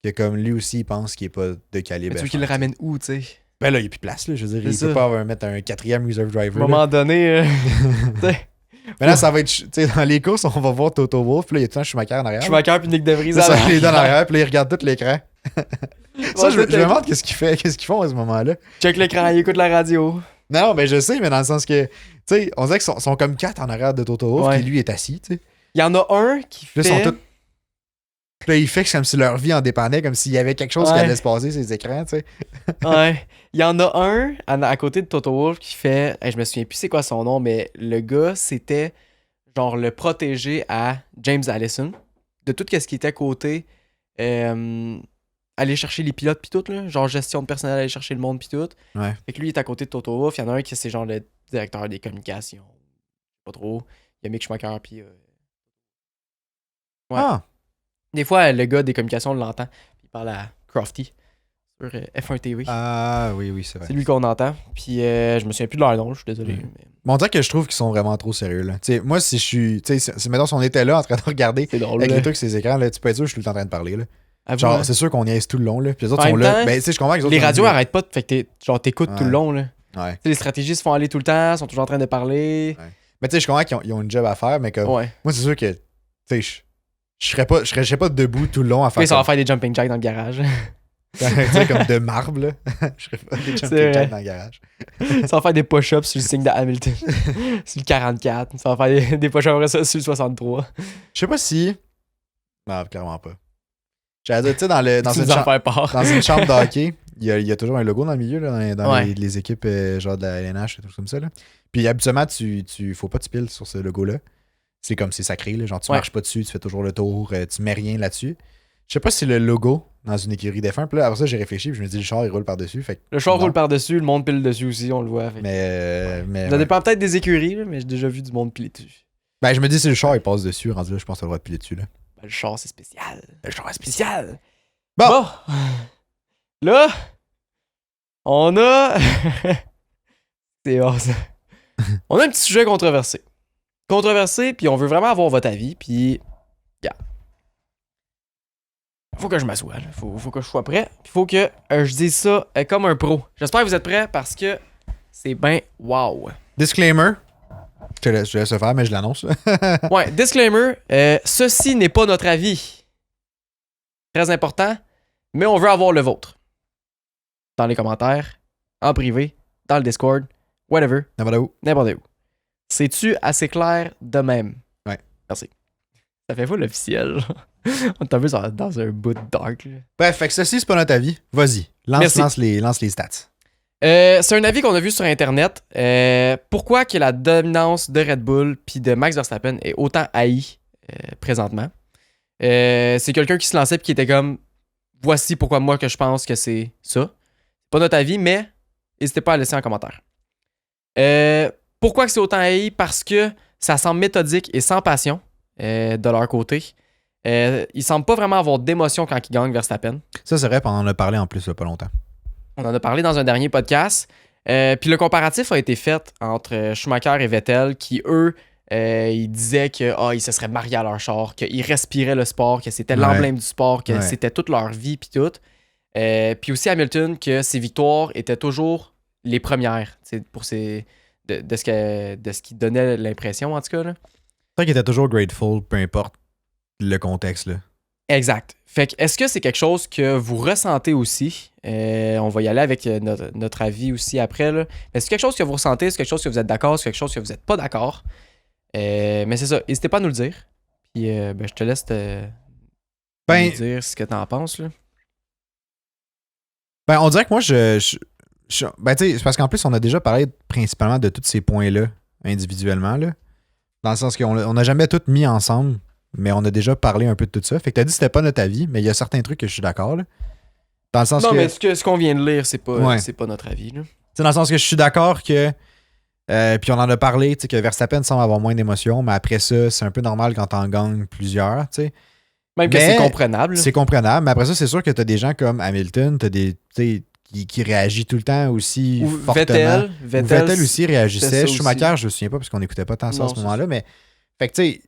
que, comme lui aussi, il pense qu'il est pas de calibre. Mais tu veux qu'il le ramène où, tu sais? Ben là, il n'y a plus de place, là. Je veux dire, il peut pas mettre un 4e reserve driver. À un moment donné, mais là, ça va être. Tu sais, dans les courses, on va voir Toto Wolff. Puis là, il y a tout le temps Schumacher en arrière. Schumacher puis Nick DeVries en arrière. Les deux en arrière. Puis là, ils regardent tout l'écran. Ça, je me demande qu'est-ce qu'ils font à ce moment-là. Check l'écran, ils écoutent la radio. Non, mais je sais, mais dans le sens que. Tu sais, on dirait qu'ils sont comme 4 en arrière de Toto Wolff, qui lui est assis, tu sais. Il y en a un qui fait. Là, ils sont tous. Puis là, ils fixent comme si leur vie en dépendait, comme s'il y avait quelque chose qui allait se passer sur les écrans, tu sais. Ouais. Il y en a un à côté de Toto Wolff qui fait. Je me souviens plus c'est quoi son nom, mais le gars, c'était genre le protégé à James Allison. De tout ce qui était à côté. Aller chercher les pilotes pis tout, là. Genre gestion de personnel, aller chercher le monde pis tout. Ouais. Fait que lui, il est à côté de Toto Wolff. Il y en a un qui c'est genre le directeur des communications. Pas trop. Il y a Mick Schumacher pis. Ouais. Ah! Des fois, le gars des communications l'entend. Il parle à Crofty sur F1 TV. Ah oui, c'est vrai. C'est lui qu'on entend. Puis je me souviens plus de leur nom, je suis désolé. Mais... Bon, on dirait que je trouve qu'ils sont vraiment trop sérieux, là. T'sais, moi, si je suis. Mettons, si on était là en train de regarder drôle, avec les trucs sur les écrans, là, tu peux être sûr que je suis tout le temps en train de parler, là. Genre, c'est sûr qu'on y est tout le long, là. Puis les autres sont là. Ben, je comprends que les autres. Les radios arrêtent pas, fait que t'écoutes tout le long, là. Ouais. T'sais, les stratégies se font aller tout le temps, sont toujours en train de parler. Ouais. Mais tu sais, je comprends qu'ils ont une job à faire, mais comme. Ouais. Moi, c'est sûr que. Tu sais, je serais pas debout tout le long à faire. Ça va faire des jumping jacks dans le garage. Tu sais, comme de marbre, là. Je serais pas des jumping jacks dans le garage. Ça va faire des push-ups sur le signe de Hamilton. Sur le 44. Ça va faire des push-ups après ça sur le 63. Je sais pas si. Non, clairement pas. J'allais dire, tu sais, dans une chambre de hockey, il y a toujours un logo dans le milieu, là, dans les équipes genre de la LNH et tout comme ça. Là. Puis habituellement, faut pas que tu piles sur ce logo-là. C'est comme c'est sacré, là, genre tu marches pas dessus, tu fais toujours le tour, tu mets rien là-dessus. Je sais pas si c'est le logo dans une écurie d'F1. Puis là, après ça, j'ai réfléchi. Puis je me dis, le char, il roule par-dessus. Fait que Le char non. roule par-dessus, le monde pile dessus aussi, on le voit. Fait. Mais Ça ouais. dépend peut-être des écuries, là, mais j'ai déjà vu du monde piler dessus. Ben, je me dis, si le char, il passe dessus, rendu là, je pense que t'as le droit de piler dessus. Là. Ben, le char, c'est spécial. Le char est Spécial. Bon. Là, on a... c'est hors ça. On a un petit sujet controversé. Controversé, puis on veut vraiment avoir votre avis, puis... Faut que je m'assoie, là. Faut que je sois prêt. Puis faut que je dise ça comme un pro. J'espère que vous êtes prêts parce que c'est ben wow. Disclaimer. Je te laisse le faire, mais je l'annonce. Ouais, disclaimer. Ceci n'est pas notre avis. Très important. Mais on veut avoir le vôtre. Dans les commentaires, en privé, dans le Discord, whatever, n'importe où. C'est-tu assez clair de même? Ouais. Merci. Ça fait fou l'officiel. On est un peu dans un bout dark. Là. Bref, fait que ceci, c'est pas notre avis. Vas-y. Lance les stats. C'est un avis qu'on a vu sur Internet. Pourquoi que la dominance de Red Bull puis de Max Verstappen est autant haïe présentement? C'est quelqu'un qui se lançait et qui était comme voici pourquoi moi que je pense que c'est ça. C'est pas notre avis, mais n'hésitez pas à laisser un commentaire. Pourquoi que c'est autant haï? Parce que ça semble méthodique et sans passion de leur côté. Ils semblent pas vraiment avoir d'émotion quand ils gagnent Verstappen. Ça, c'est vrai, on en a parlé en plus il y a pas longtemps. On en a parlé dans un dernier podcast. Puis le comparatif a été fait entre Schumacher et Vettel qui, eux, ils disaient qu'ils se seraient mariés à leur char, qu'ils respiraient le sport, que c'était l'emblème du sport, que c'était toute leur vie puis tout. Puis aussi Hamilton, que ses victoires étaient toujours les premières pour de ce qui donnait l'impression, en tout cas. Là. C'est vrai qu'il était toujours grateful, peu importe le contexte. Là. Exact. Fait que est-ce que c'est quelque chose que vous ressentez aussi? On va y aller avec notre avis aussi après. Là. Mais c'est quelque chose que vous ressentez, c'est quelque chose que vous êtes d'accord, c'est quelque chose que vous n'êtes pas d'accord. Mais c'est ça, n'hésitez pas à nous le dire. Puis je te laisse nous dire ce que t'en penses. Là. Ben, on dirait que moi, ben, tu sais, c'est parce qu'en plus, on a déjà parlé principalement de tous ces points-là, individuellement, là. Dans le sens qu'on n'a jamais tout mis ensemble, mais on a déjà parlé un peu de tout ça. Fait que t'as dit que c'était pas notre avis, mais il y a certains trucs que je suis d'accord, là. Dans le sens non, que... mais ce qu'on vient de lire, c'est pas notre avis, là. C'est dans le sens que je suis d'accord que... puis on en a parlé, tu sais, que Verstappen semble avoir moins d'émotions, mais après ça, c'est un peu normal quand t'en gagnes plusieurs, tu sais. Même que c'est comprenable. C'est comprenable, mais après ça, c'est sûr que t'as des gens comme Hamilton, t'as des... Qui réagit tout le temps aussi fortement. Vettel aussi réagissait. Schumacher, je me souviens pas parce qu'on n'écoutait pas tant ça à ce moment-là, mais fait que tu sais,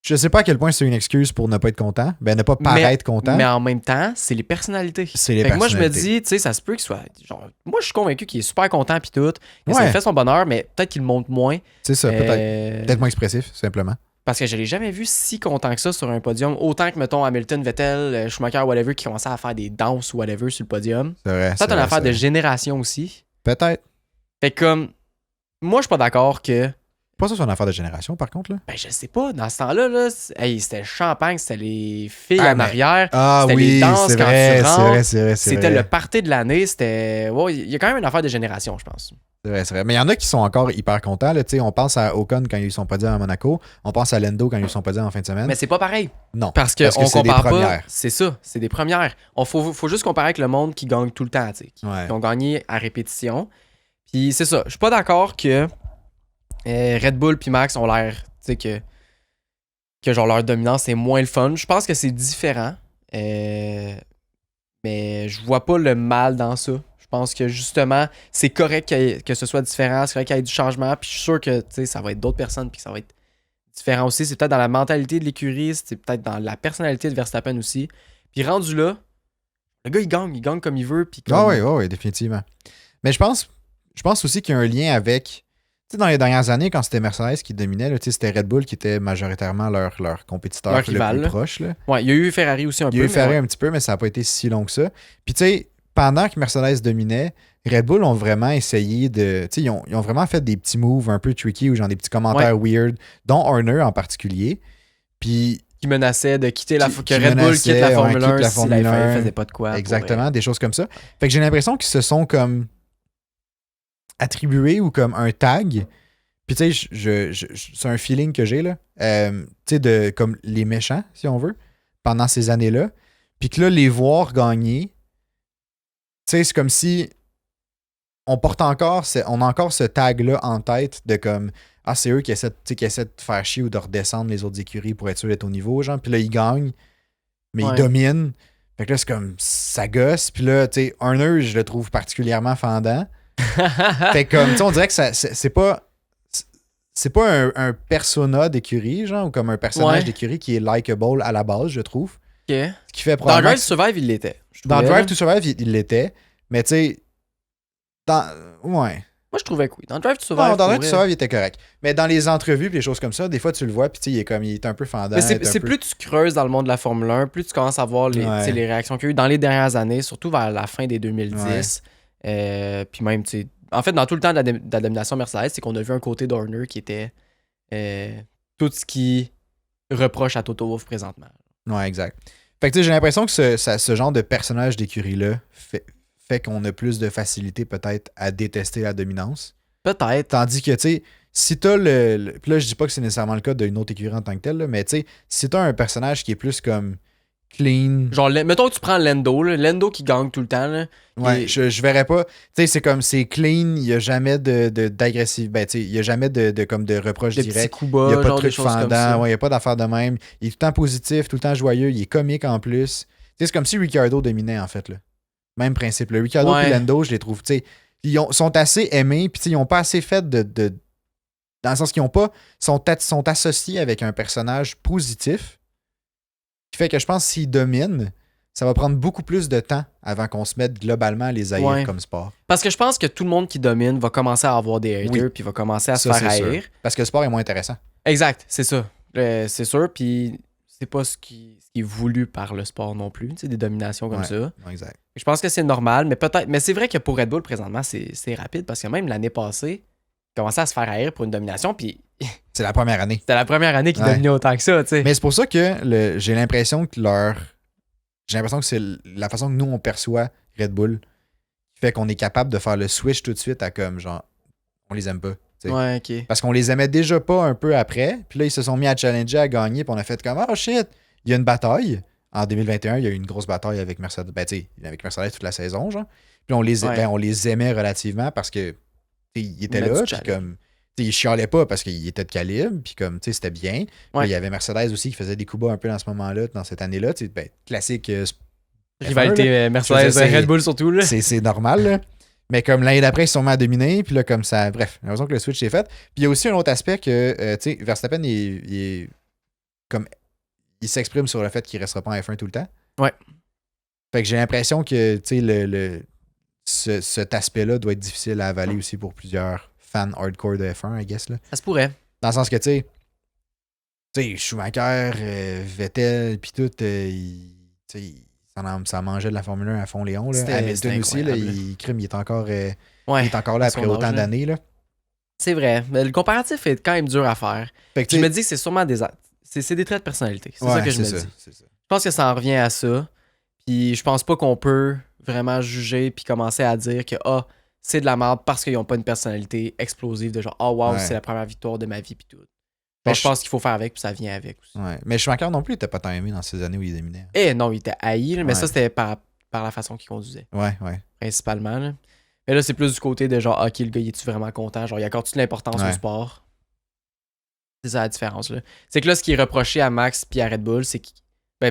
je sais pas à quel point c'est une excuse pour ne pas être content, ne pas paraître content. Mais en même temps, c'est les personnalités. Moi, je me dis, tu sais, ça se peut qu'il soit genre, moi, je suis convaincu qu'il est super content puis tout, que ça lui fait son bonheur, mais peut-être qu'il le montre moins. C'est ça, peut-être moins expressif, simplement. Parce que je l'ai jamais vu si content que ça sur un podium. Autant que, mettons, Hamilton, Vettel, Schumacher, whatever, qui commençaient à faire des danses ou whatever sur le podium. C'est vrai. C'est une affaire de génération aussi. Peut-être. Fait que comme, moi, je suis pas d'accord que... Pas ça, c'est une affaire de génération, par contre, là. Ben, je sais pas. Dans ce temps-là, là, c'était le champagne, c'était les filles en arrière. C'était les danses quand tu rentres. C'est vrai. C'était le party de l'année. C'était... Ouais, il y a quand même une affaire de génération, je pense. C'est vrai. Mais il y en a qui sont encore hyper contents. Là. On pense à Ocon quand ils sont pas dit à Monaco. On pense à Lando quand ils sont pas dit en fin de semaine. Mais c'est pas pareil. Non. Parce qu'on compare pas. C'est ça. C'est des premières. Faut juste comparer avec le monde qui gagne tout le temps. Qui ont gagné à répétition. Puis c'est ça. Je suis pas d'accord que Red Bull puis Max ont l'air que genre leur dominance est moins le fun. Je pense que c'est différent. Mais je vois pas le mal dans ça. Je pense que justement, c'est correct que ce soit différent, c'est correct qu'il y ait du changement, puis je suis sûr que ça va être d'autres personnes, puis que ça va être différent aussi. C'est peut-être dans la mentalité de l'écurie, c'est peut-être dans la personnalité de Verstappen aussi. Puis rendu là, le gars, il gagne comme il veut. Puis comme... oui, définitivement. Mais je pense aussi qu'il y a un lien avec... Tu sais, dans les dernières années, quand c'était Mercedes qui dominait, là, c'était Red Bull qui était majoritairement leur compétiteur le plus proche. Là. Ouais, il y a eu Ferrari aussi un peu. Il y a eu Ferrari un petit peu, mais ça n'a pas été si long que ça. Puis tu sais, pendant que Mercedes dominait, Red Bull ont vraiment essayé de... Tu sais, ils ont vraiment fait des petits moves un peu tricky ou genre des petits commentaires weird, dont Horner en particulier. Puis... Qui menaçait de quitter que Red Bull quitte la Formule 1 si la FIA faisait pas de quoi. Exactement, des choses comme ça. Fait que j'ai l'impression qu'ils se sont comme attribués ou comme un tag. Puis tu sais, c'est un feeling que j'ai là. Tu sais, de comme les méchants, si on veut. pendant ces années-là. Puis que là, les voir gagner, tu sais, c'est comme si on a encore ce tag-là en tête de comme ah, c'est eux qui essaient de faire chier ou de redescendre les autres écuries pour être sûr d'être au niveau, genre. Puis là, ils gagnent, mais ils dominent. Fait que là, c'est comme ça gosse. Puis là, tu sais, Horner, je le trouve particulièrement fendant. Fait que comme, tu sais, on dirait que c'est pas. C'est pas un persona d'écurie, genre, ou comme un personnage d'écurie qui est likable à la base, je trouve. Ok. Ce qui fait Dans probablement. Drive to Survive, il l'était. Dans Drive to Survive, il l'était. Mais tu sais. Ouais. Moi, je trouvais que oui. Dans Drive to Survive. Non, dans Drive to Survive, il était correct. Mais dans les entrevues et les choses comme ça, des fois, tu le vois, puis tu sais, il est un peu fendant. Mais c'est plus tu creuses dans le monde de la Formule 1, plus tu commences à voir les réactions qu'il y a eu dans les dernières années, surtout vers la fin des 2010. Puis même, tu sais. En fait, dans tout le temps de la domination Mercedes, c'est qu'on a vu un côté d'Horner qui était tout ce qui reproche à Toto Wolff présentement. Ouais, exact. Fait que tu sais, j'ai l'impression que ce genre de personnage d'écurie-là fait qu'on a plus de facilité peut-être à détester la dominance. Peut-être. Tandis que, tu sais, si t'as le. Puis là, je dis pas que c'est nécessairement le cas d'une autre écurie en tant que telle, là, mais tu sais, si t'as un personnage qui est plus comme clean. Genre, mettons que tu prends Lando, là, Lando qui gagne tout le temps. Là, ouais, je verrais pas. Tu sais, c'est comme c'est clean, il y a jamais d'agressif. Ben, tu sais, il y a jamais de reproches directs. Il y a pas de trucs fendants, ouais, il y a pas d'affaires de même. Il est tout le temps positif, tout le temps joyeux, il est comique en plus. Tu sais, c'est comme si Ricciardo dominait en fait, là. Même principe. Le Ricciardo et Lando, je les trouve, tu sais, ils sont assez aimés, puis ils ont pas assez fait de dans le sens qu'ils ont pas sont associés avec un personnage positif, qui fait que je pense que s'ils dominent, ça va prendre beaucoup plus de temps avant qu'on se mette globalement à les haïr comme sport. Parce que je pense que tout le monde qui domine va commencer à avoir des haters, puis va commencer à se faire haïr. Parce que le sport est moins intéressant. Exact, c'est ça. C'est sûr, puis c'est pas ce qui est voulu par le sport non plus, tu sais, des dominations comme ça. Exact. Je pense que c'est normal, mais peut-être. Mais c'est vrai que pour Red Bull, présentement, c'est rapide, parce que même l'année passée, ils commençaient à se faire haïr pour une domination, puis. C'est la première année. C'était la première année qu'ils dominaient autant que ça, tu sais. Mais c'est pour ça que j'ai l'impression que c'est la façon que nous, on perçoit Red Bull qui fait qu'on est capable de faire le switch tout de suite à comme, genre, on les aime pas. T'sais. Ouais, ok. Parce qu'on les aimait déjà pas un peu après, puis là, ils se sont mis à challenger, à gagner, puis on a fait comme, oh shit, il y a une bataille. En 2021, il y a eu une grosse bataille avec Mercedes. Ben, tu sais, avec Mercedes toute la saison, genre. Puis on les aimait relativement parce que ils étaient là, puis comme. Ils chialaient pas parce qu'ils étaient de calibre, puis comme, tu sais, c'était bien. Il y avait Mercedes aussi qui faisait des coups bas un peu dans ce moment-là, dans cette année-là. Ben, classique. Rivalité Mercedes, Red Bull surtout, là. C'est normal, là. Mais comme l'année d'après, ils se sont mis à dominer, puis là, comme ça. Bref, j'ai l'impression que le switch est fait. Puis il y a aussi un autre aspect que, tu sais, Verstappen, il s'exprime sur le fait qu'il restera pas en F1 tout le temps. Ouais. Fait que j'ai l'impression que, tu sais, cet aspect-là doit être difficile à avaler aussi pour plusieurs fans hardcore de F1, I guess, là. Ça se pourrait. Dans le sens que, tu sais, Schumacher, Vettel, puis tout, ça mangeait de la Formule 1 à fond Léon, là. Hamilton aussi, là, il est encore là après autant d'années, là. C'est vrai. Mais le comparatif est quand même dur à faire. Fait que je me dis que c'est sûrement des traits de personnalité. C'est ça que je me dis. Je pense que ça en revient à ça. Puis je pense pas qu'on peut vraiment juger puis commencer à dire que c'est de la merde parce qu'ils ont pas une personnalité explosive de genre wow, c'est la première victoire de ma vie puis tout. Je pense qu'il faut faire avec puis ça vient avec aussi. Ouais. Mais Schumacher non plus, il était pas tant aimé dans ces années où il dominait. Non, il était haï, mais ça c'était par la façon qu'il conduisait. Ouais. Principalement. Là. Mais là, c'est plus du côté de genre OK, le gars, il est-tu vraiment content? Genre, il accorde-tu de l'importance au sport? C'est ça la différence là. C'est que là, ce qui est reproché à Max puis à Red Bull, c'est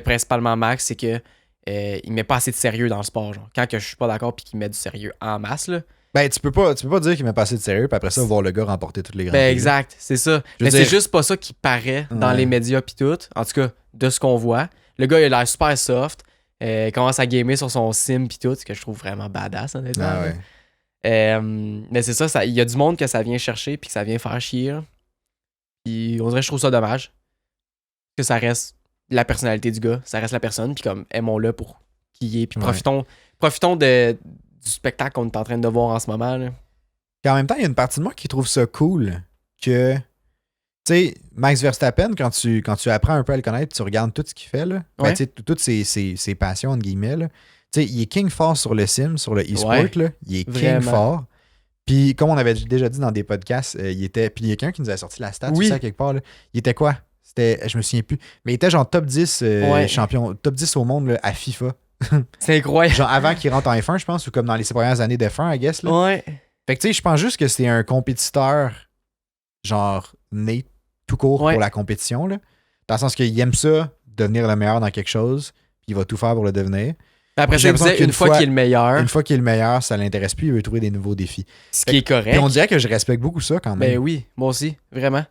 principalement Max, c'est que il met pas assez de sérieux dans le sport. Genre. Quand que je suis pas d'accord puis qu'il met du sérieux en masse, là. Ben, tu peux pas dire qu'il met pas assez de sérieux, puis après ça, voir le gars remporter toutes les grandes. Exact, c'est ça. Mais c'est juste pas ça qui paraît dans les médias pis tout. En tout cas, de ce qu'on voit. Le gars, il a l'air super soft. Il commence à gamer sur son sim pis tout, ce que je trouve vraiment badass, honnêtement. Mais c'est ça, il y a du monde que ça vient chercher puis que ça vient faire chier. Puis on dirait que je trouve ça dommage. Que ça reste la personnalité du gars, ça reste la personne, puis comme aimons-le pour qui il est. Puis profitons du spectacle qu'on est en train de voir en ce moment. Là. Et en même temps, il y a une partie de moi qui trouve ça cool que, tu sais, Max Verstappen, quand tu apprends un peu à le connaître, tu regardes tout ce qu'il fait, là, ben, tu sais, toutes ses passions, entre guillemets, là, tu sais, il est king fort sur le sim, sur le e-sport, là, il est king fort. Puis, comme on avait déjà dit dans des podcasts, puis il y a quelqu'un qui nous a sorti la stat, tout ça, quelque part, là, il était quoi? Je me souviens plus. Mais il était genre top 10 champion, top 10 au monde là, à FIFA. C'est incroyable. Genre avant qu'il rentre en F1, je pense, ou comme dans les 6 premières années d'F1, I guess. Là. Ouais. Fait que tu sais, je pense juste que c'est un compétiteur, genre, né tout court pour la compétition, là. Dans le sens qu'il aime ça, devenir le meilleur dans quelque chose, puis il va tout faire pour le devenir. Après ça, il disait, une fois qu'il est le meilleur. Une fois qu'il est le meilleur, ça l'intéresse plus, il veut trouver des nouveaux défis. Ce qui est correct. Puis on dirait que je respecte beaucoup ça quand même. Ben oui, moi aussi, vraiment.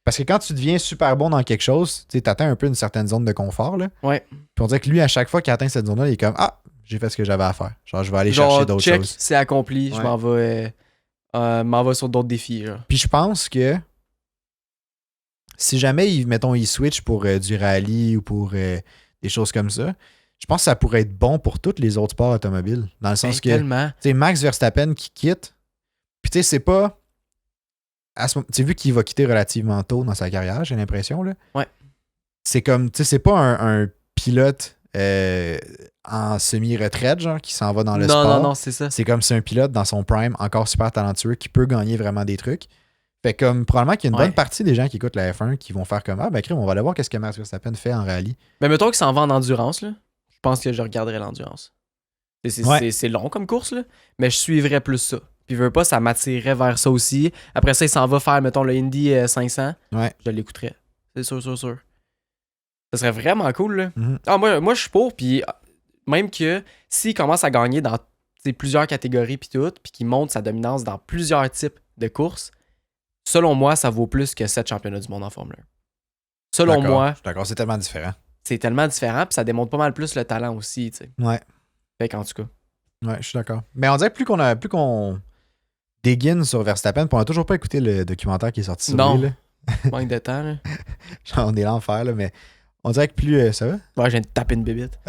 Parce que quand tu deviens super bon dans quelque chose, tu atteins un peu une certaine zone de confort, là. Ouais. Puis on dirait que lui, à chaque fois qu'il atteint cette zone-là, il est comme ah, j'ai fait ce que j'avais à faire. Genre, je vais aller chercher d'autres choses. C'est accompli, je m'en vais sur d'autres défis. Genre. Puis je pense que si jamais, mettons, il switch pour du rallye ou pour des choses comme ça, je pense que ça pourrait être bon pour tous les autres sports automobiles. Dans le sens que, tu sais, Max Verstappen qui quitte, puis tu sais, c'est pas... Tu sais, vu qu'il va quitter relativement tôt dans sa carrière, j'ai l'impression, là. Ouais. C'est comme, tu sais, c'est pas un pilote en semi-retraite, genre, qui s'en va dans le sport. Non, c'est ça. C'est comme c'est un pilote dans son prime, encore super talentueux, qui peut gagner vraiment des trucs. Fait comme, probablement qu'il y a une bonne partie des gens qui écoutent la F1 qui vont faire comme ah, ben, crème, on va aller voir qu'est-ce que Max Verstappen fait en rallye. Mais mettons qu'il s'en va en endurance, là. Je pense que je regarderais l'endurance. C'est long comme course, là, mais je suivrais plus ça. Puis, veux pas, ça m'attirerait vers ça aussi. Après ça, il s'en va faire, mettons, le Indy 500. Ouais. Je l'écouterais. C'est sûr. Ça serait vraiment cool, là. Mm-hmm. Ah, moi, je suis pour, puis même que s'il commence à gagner dans plusieurs catégories, puis tout, puis qu'il monte sa dominance dans plusieurs types de courses, selon moi, ça vaut plus que 7 championnats du monde en Formule 1. Selon moi. Je suis d'accord, c'est tellement différent. C'est tellement différent, puis ça démontre pas mal plus le talent aussi, tu sais. Ouais. Fait qu'en tout cas. Ouais, je suis d'accord. Mais on dirait que plus qu'on déguine sur Verstappen, puis on a toujours pas écouté le documentaire qui est sorti sur lui. Là. Manque de temps, là. Genre, on est l'enfer, là, mais on dirait que plus... ça va? Ouais, je viens de taper une bébite.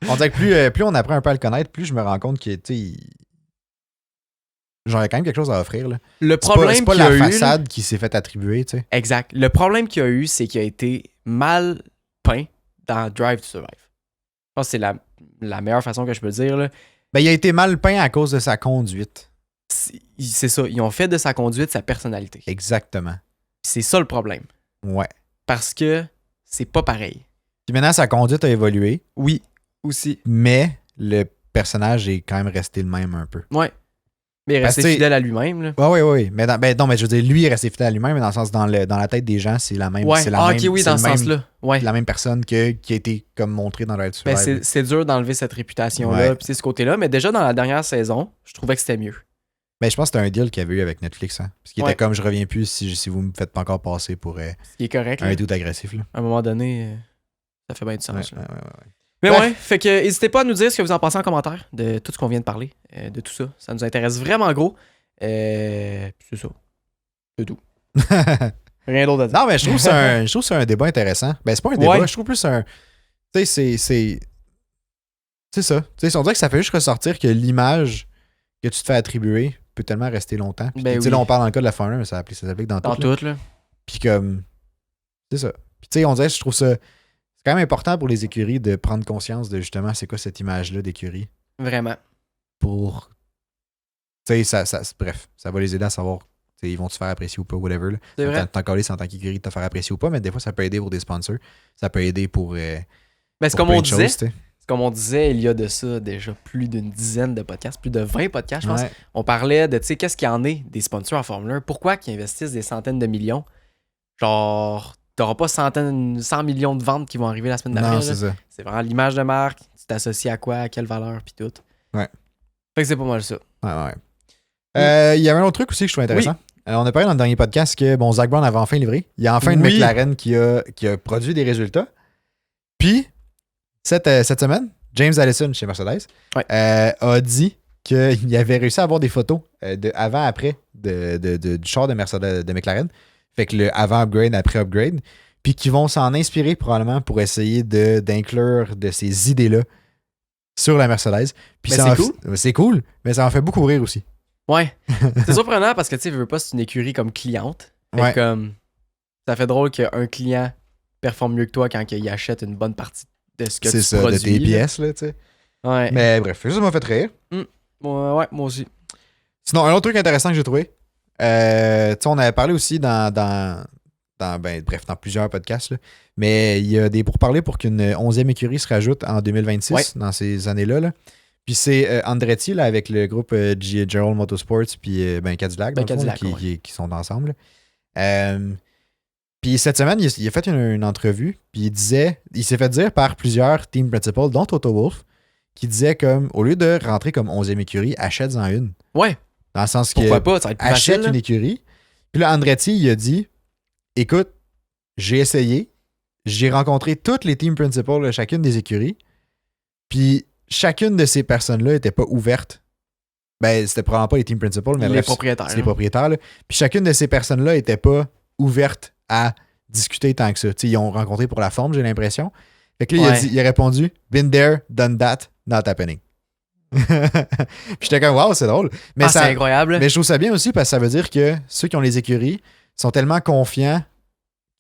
On dirait que plus on apprend un peu à le connaître, plus je me rends compte que, tu sais, genre, il y a quand même quelque chose à offrir, là. Le problème c'est pas la façade qui s'est fait attribuer, tu sais. Exact. Le problème qu'il y a eu, c'est qu'il a été mal peint dans Drive to Survive. Je pense que c'est la meilleure façon que je peux le dire, là. Ben, il a été mal peint à cause de sa conduite. C'est ça. Ils ont fait de sa conduite sa personnalité. Exactement. C'est ça le problème. Ouais. Parce que c'est pas pareil. Puis maintenant, sa conduite a évolué. Oui, aussi. Mais le personnage est quand même resté le même un peu. Ouais. Mais il est resté fidèle à lui-même. Là. Oui. Mais non, mais je veux dire, lui, il est resté fidèle à lui-même, mais dans le sens, dans la tête des gens, c'est la même. Ouais. C'est la même, ok, oui, dans ce sens-là. Ouais. La même personne qui a été comme montrée dans Drive to Survive. C'est dur d'enlever cette réputation-là, puis c'est ce côté-là. Mais déjà, dans la dernière saison, je trouvais que c'était mieux. Mais je pense que c'était un deal qu'il y avait eu avec Netflix. Hein? Parce qu'il était comme, je reviens plus si vous me faites pas encore passer pour ce qui est correct, un doute agressif. Là. À un moment donné, ça fait bien du sens. Ouais. Mais ouais, fait que n'hésitez pas à nous dire ce que vous en pensez en commentaire de tout ce qu'on vient de parler, de tout ça. Ça nous intéresse vraiment gros. C'est ça. C'est tout. Rien d'autre à dire. Non, mais je trouve que c'est un débat intéressant. Ben, c'est pas un débat, je trouve plus un... Tu sais, c'est ça. Tu sais, on dirait que ça fait juste ressortir que l'image que tu te fais attribuer peut tellement rester longtemps. Puis, tu sais, là, on parle dans le cas de la Formule 1, mais ça s'applique dans tout. Dans tout, là. Puis comme... C'est ça. Puis tu sais, on dirait que je trouve ça... C'est quand même important pour les écuries de prendre conscience de justement c'est quoi cette image-là d'écurie. Vraiment. Pour... Tu sais, bref, ça va les aider à savoir ils vont te faire apprécier ou pas, whatever. Là. C'est vrai. T'en coller en tant qu'écurie de te faire apprécier ou pas, mais des fois, ça peut aider pour des sponsors. Ça peut aider pour... Mais c'est comme on disait, il y a de ça déjà plus d'une dizaine de podcasts, plus de 20 podcasts, je pense. Ouais. On parlait de, tu sais, qu'est-ce qu'il y en est des sponsors en Formule 1. Pourquoi qu'ils investissent des centaines de millions? Genre, t'auras pas 100 millions de ventes qui vont arriver la semaine d'après. Non, c'est ça. C'est vraiment l'image de marque. Tu t'associes à quoi, à quelle valeur, puis tout. Ouais. Fait que c'est pas mal ça. Ouais. Il y avait un autre truc aussi que je trouve intéressant. Oui. On a parlé dans le dernier podcast que bon, Zach Brown avait enfin livré. Il y a enfin une McLaren qui a produit des résultats. Puis, cette semaine, James Allison chez Mercedes a dit qu'il avait réussi à avoir des photos de avant-après du char de Mercedes de McLaren. Fait que le avant-upgrade, après-upgrade. Puis qu'ils vont s'en inspirer probablement pour essayer d'inclure de ces idées-là sur la Mercedes. Puis c'est cool, mais ça en fait beaucoup rire aussi. Ouais. C'est surprenant parce que tu sais, veux pas, c'est une écurie comme cliente. Fait comme ça fait drôle qu'un client performe mieux que toi quand il achète une bonne partie de ce que tu produis. C'est ça, de tes pièces, là, tu sais. Ouais. Mais bref, ça m'a fait rire. Ouais, moi aussi. Sinon, un autre truc intéressant que j'ai trouvé, tu sais, on avait parlé aussi dans dans plusieurs podcasts. Là. Mais il y a des pourparlers pour qu'une 11e écurie se rajoute en 2026, dans ces années-là. Là. Puis c'est Andretti là, avec le groupe Gerald Motorsports puis Cadillac, Cadillac qui sont ensemble. Puis cette semaine, il a fait une entrevue, puis il s'est fait dire par plusieurs team principals, dont Toto Wolff, qui disait comme, au lieu de rentrer comme 11e écurie, achète-en une. Ouais. Dans le sens Pourquoi que pas, ça va être plus achète facile, une écurie. Puis là, Andretti, il a dit, écoute, j'ai essayé, j'ai rencontré toutes les team principals de chacune des écuries, puis chacune de ces personnes-là n'était pas ouverte. C'était probablement pas les team principals, mais les bref, propriétaires. c'est les propriétaires. Là. Puis chacune de ces personnes-là n'était pas ouverte à discuter tant que ça. T'sais, ils ont rencontré pour la forme, j'ai l'impression. Fait que là, il a répondu « Been there, done that, not happening ». Puis j'étais comme « Wow, c'est drôle ». Mais c'est incroyable. Mais je trouve ça bien aussi parce que ça veut dire que ceux qui ont les écuries sont tellement confiants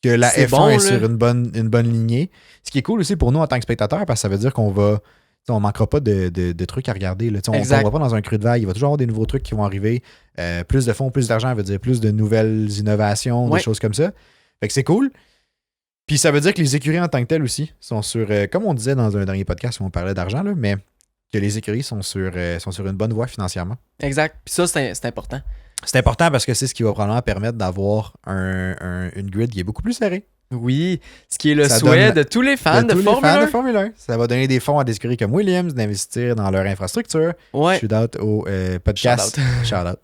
que la F1 est sur une bonne lignée. Ce qui est cool aussi pour nous en tant que spectateurs parce que ça veut dire qu'on va... On manquera pas de trucs à regarder. Là. On ne va pas dans un creux de vague. Il va toujours avoir des nouveaux trucs qui vont arriver. Plus de fonds, plus d'argent veut dire plus de nouvelles innovations, des choses comme ça. Fait que c'est cool. Puis ça veut dire que les écuries en tant que telles aussi sont sur, comme on disait dans un dernier podcast où on parlait d'argent, là, mais que les écuries sont sur une bonne voie financièrement. Exact. Puis ça, c'est important. C'est important parce que c'est ce qui va probablement permettre d'avoir une grid qui est beaucoup plus serrée. Oui, ce qui est le souhait de tous les fans de Formule 1. Ça va donner des fonds à des écuries comme Williams d'investir dans leur infrastructure. Ouais. Shootout au podcast. Shoutout.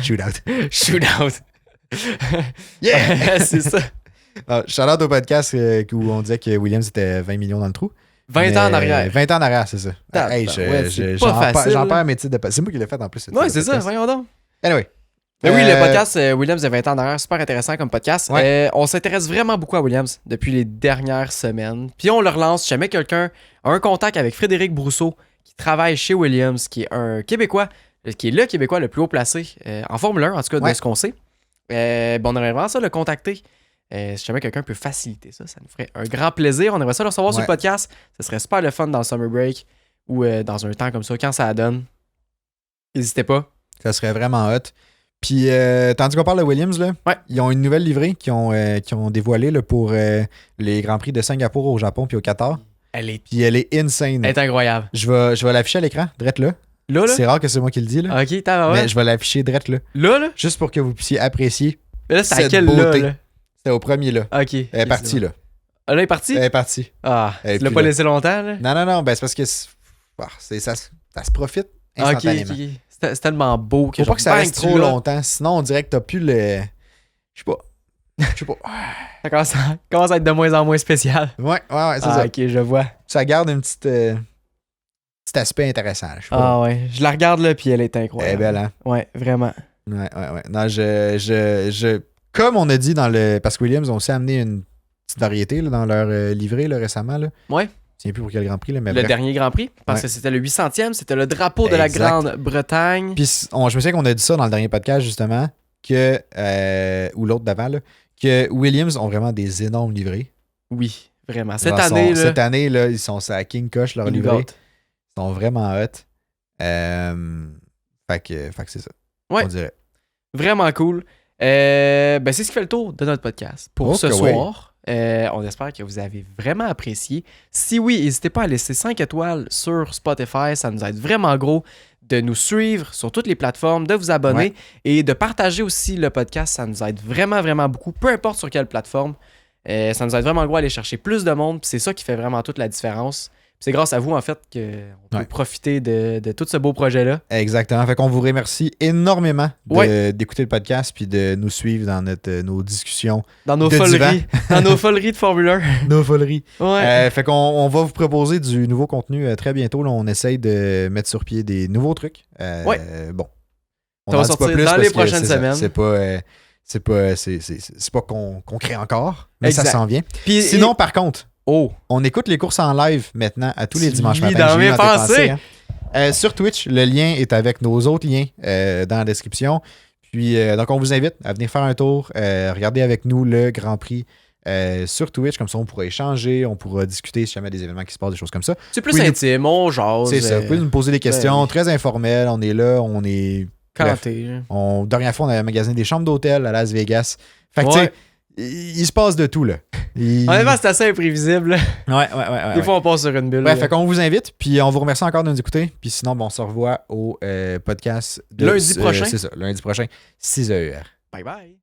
Shootout. Yeah! C'est ça. Shoutout au podcast où on disait que Williams était 20 millions dans le trou. 20 ans en arrière. 20 ans en arrière, c'est ça. J'en perds mes titres de... C'est moi qui l'ai fait en plus. Ouais, c'est ça, voyons donc. Anyway. Mais oui, le podcast Williams de 20 ans en arrière, super intéressant comme podcast. Ouais. On s'intéresse vraiment beaucoup à Williams depuis les dernières semaines. Puis on le relance. Si jamais quelqu'un a un contact avec Frédéric Brousseau, qui travaille chez Williams, qui est un Québécois, qui est le Québécois le plus haut placé en Formule 1, en tout cas de ce qu'on sait. On aimerait vraiment ça le contacter. Si jamais quelqu'un peut faciliter ça nous ferait un grand plaisir. On aimerait ça le recevoir sur le podcast. Ce serait super le fun dans le summer break ou dans un temps comme ça, quand ça donne. N'hésitez pas. Ça serait vraiment hot. Puis, tandis qu'on parle de Williams, là, ils ont une nouvelle livrée qu'ils ont dévoilée là, pour les Grands Prix de Singapour au Japon puis au Qatar. Puis elle est insane. Elle est incroyable. Je vais l'afficher à l'écran, drette là. Là? C'est rare que c'est moi qui le dis. Là. Ok, t'as ouais. Mais je vais l'afficher drette là. Là? Juste pour que vous puissiez apprécier. Mais là, c'est à quel beauté. là? C'était au premier là. Ok. Elle est partie là. Ah, là, elle est partie? Elle est partie. Ah, tu l'as pas laissé longtemps là? Non, c'est parce que ça se profite instantanément. Ok. C'est tellement beau que faut pas que ça reste trop longtemps, sinon on dirait que t'as plus le... Je sais pas. Ça commence à être de moins en moins spécial. Ouais, c'est ça. Ok, je vois. Ça garde un petit aspect intéressant. Je sais pas. Ouais, je la regarde là, puis elle est incroyable. Elle est belle, hein? Ouais, vraiment. Ouais. Non, comme on a dit dans le... Parce que Williams ont aussi amené une petite variété là, dans leur livret là, récemment. Là. Ouais. Je ne sais plus pour quel Grand Prix. Là, mais le dernier Grand Prix, parce que c'était le 800e, c'était le drapeau de la Grande-Bretagne. Puis je me souviens qu'on a dit ça dans le dernier podcast, justement, que ou l'autre d'avant, là, que Williams ont vraiment des énormes livrets. Oui, vraiment. Cette année, là, ils sont à King Koch, leurs livrets. Ils sont vraiment hot. Fait que c'est ça. Ouais. On dirait. Vraiment cool. C'est ce qui fait le tour de notre podcast pour ce soir. On espère que vous avez vraiment apprécié. Si oui, n'hésitez pas à laisser 5 étoiles sur Spotify. Ça nous aide vraiment gros de nous suivre sur toutes les plateformes, de vous abonner et de partager aussi le podcast. Ça nous aide vraiment, vraiment beaucoup, peu importe sur quelle plateforme. Ça nous aide vraiment gros à aller chercher plus de monde. C'est ça qui fait vraiment toute la différence. C'est grâce à vous, en fait, qu'on peut profiter de tout ce beau projet-là. Exactement. Fait qu'on vous remercie énormément d'écouter le podcast puis de nous suivre dans nos discussions. Dans nos foleries. Dans nos foleries de Formule 1. Nos foleries. Ouais. Fait qu'on va vous proposer du nouveau contenu très bientôt. Là, on essaye de mettre sur pied des nouveaux trucs. Bon. Ça va sortir dans les prochaines semaines. C'est pas qu'on crée encore, mais ça s'en vient. Puis, sinon, par contre... on écoute les courses en live maintenant à tous les dimanches matin. Dans mes pensées. Sur Twitch, le lien est avec nos autres liens dans la description. Puis donc on vous invite à venir faire un tour, regarder avec nous le Grand Prix sur Twitch, comme ça on pourra échanger, on pourra discuter si jamais il y a des événements qui se passent, des choses comme ça. C'est plus intime, on jase. C'est ça, vous pouvez nous poser des questions, très informelles, on est là, on est... Canté. Dernière fois, on avait magasiné des chambres d'hôtel à Las Vegas. Fait que tu sais, il se passe de tout, là. Honnêtement, c'est assez imprévisible. Ouais. Des fois, on passe sur une bulle. Bref, fait qu'on vous invite, puis on vous remercie encore de nous écouter. Puis sinon, on se revoit au podcast Lundi prochain. C'est ça, lundi prochain, 6 heures. Bye bye.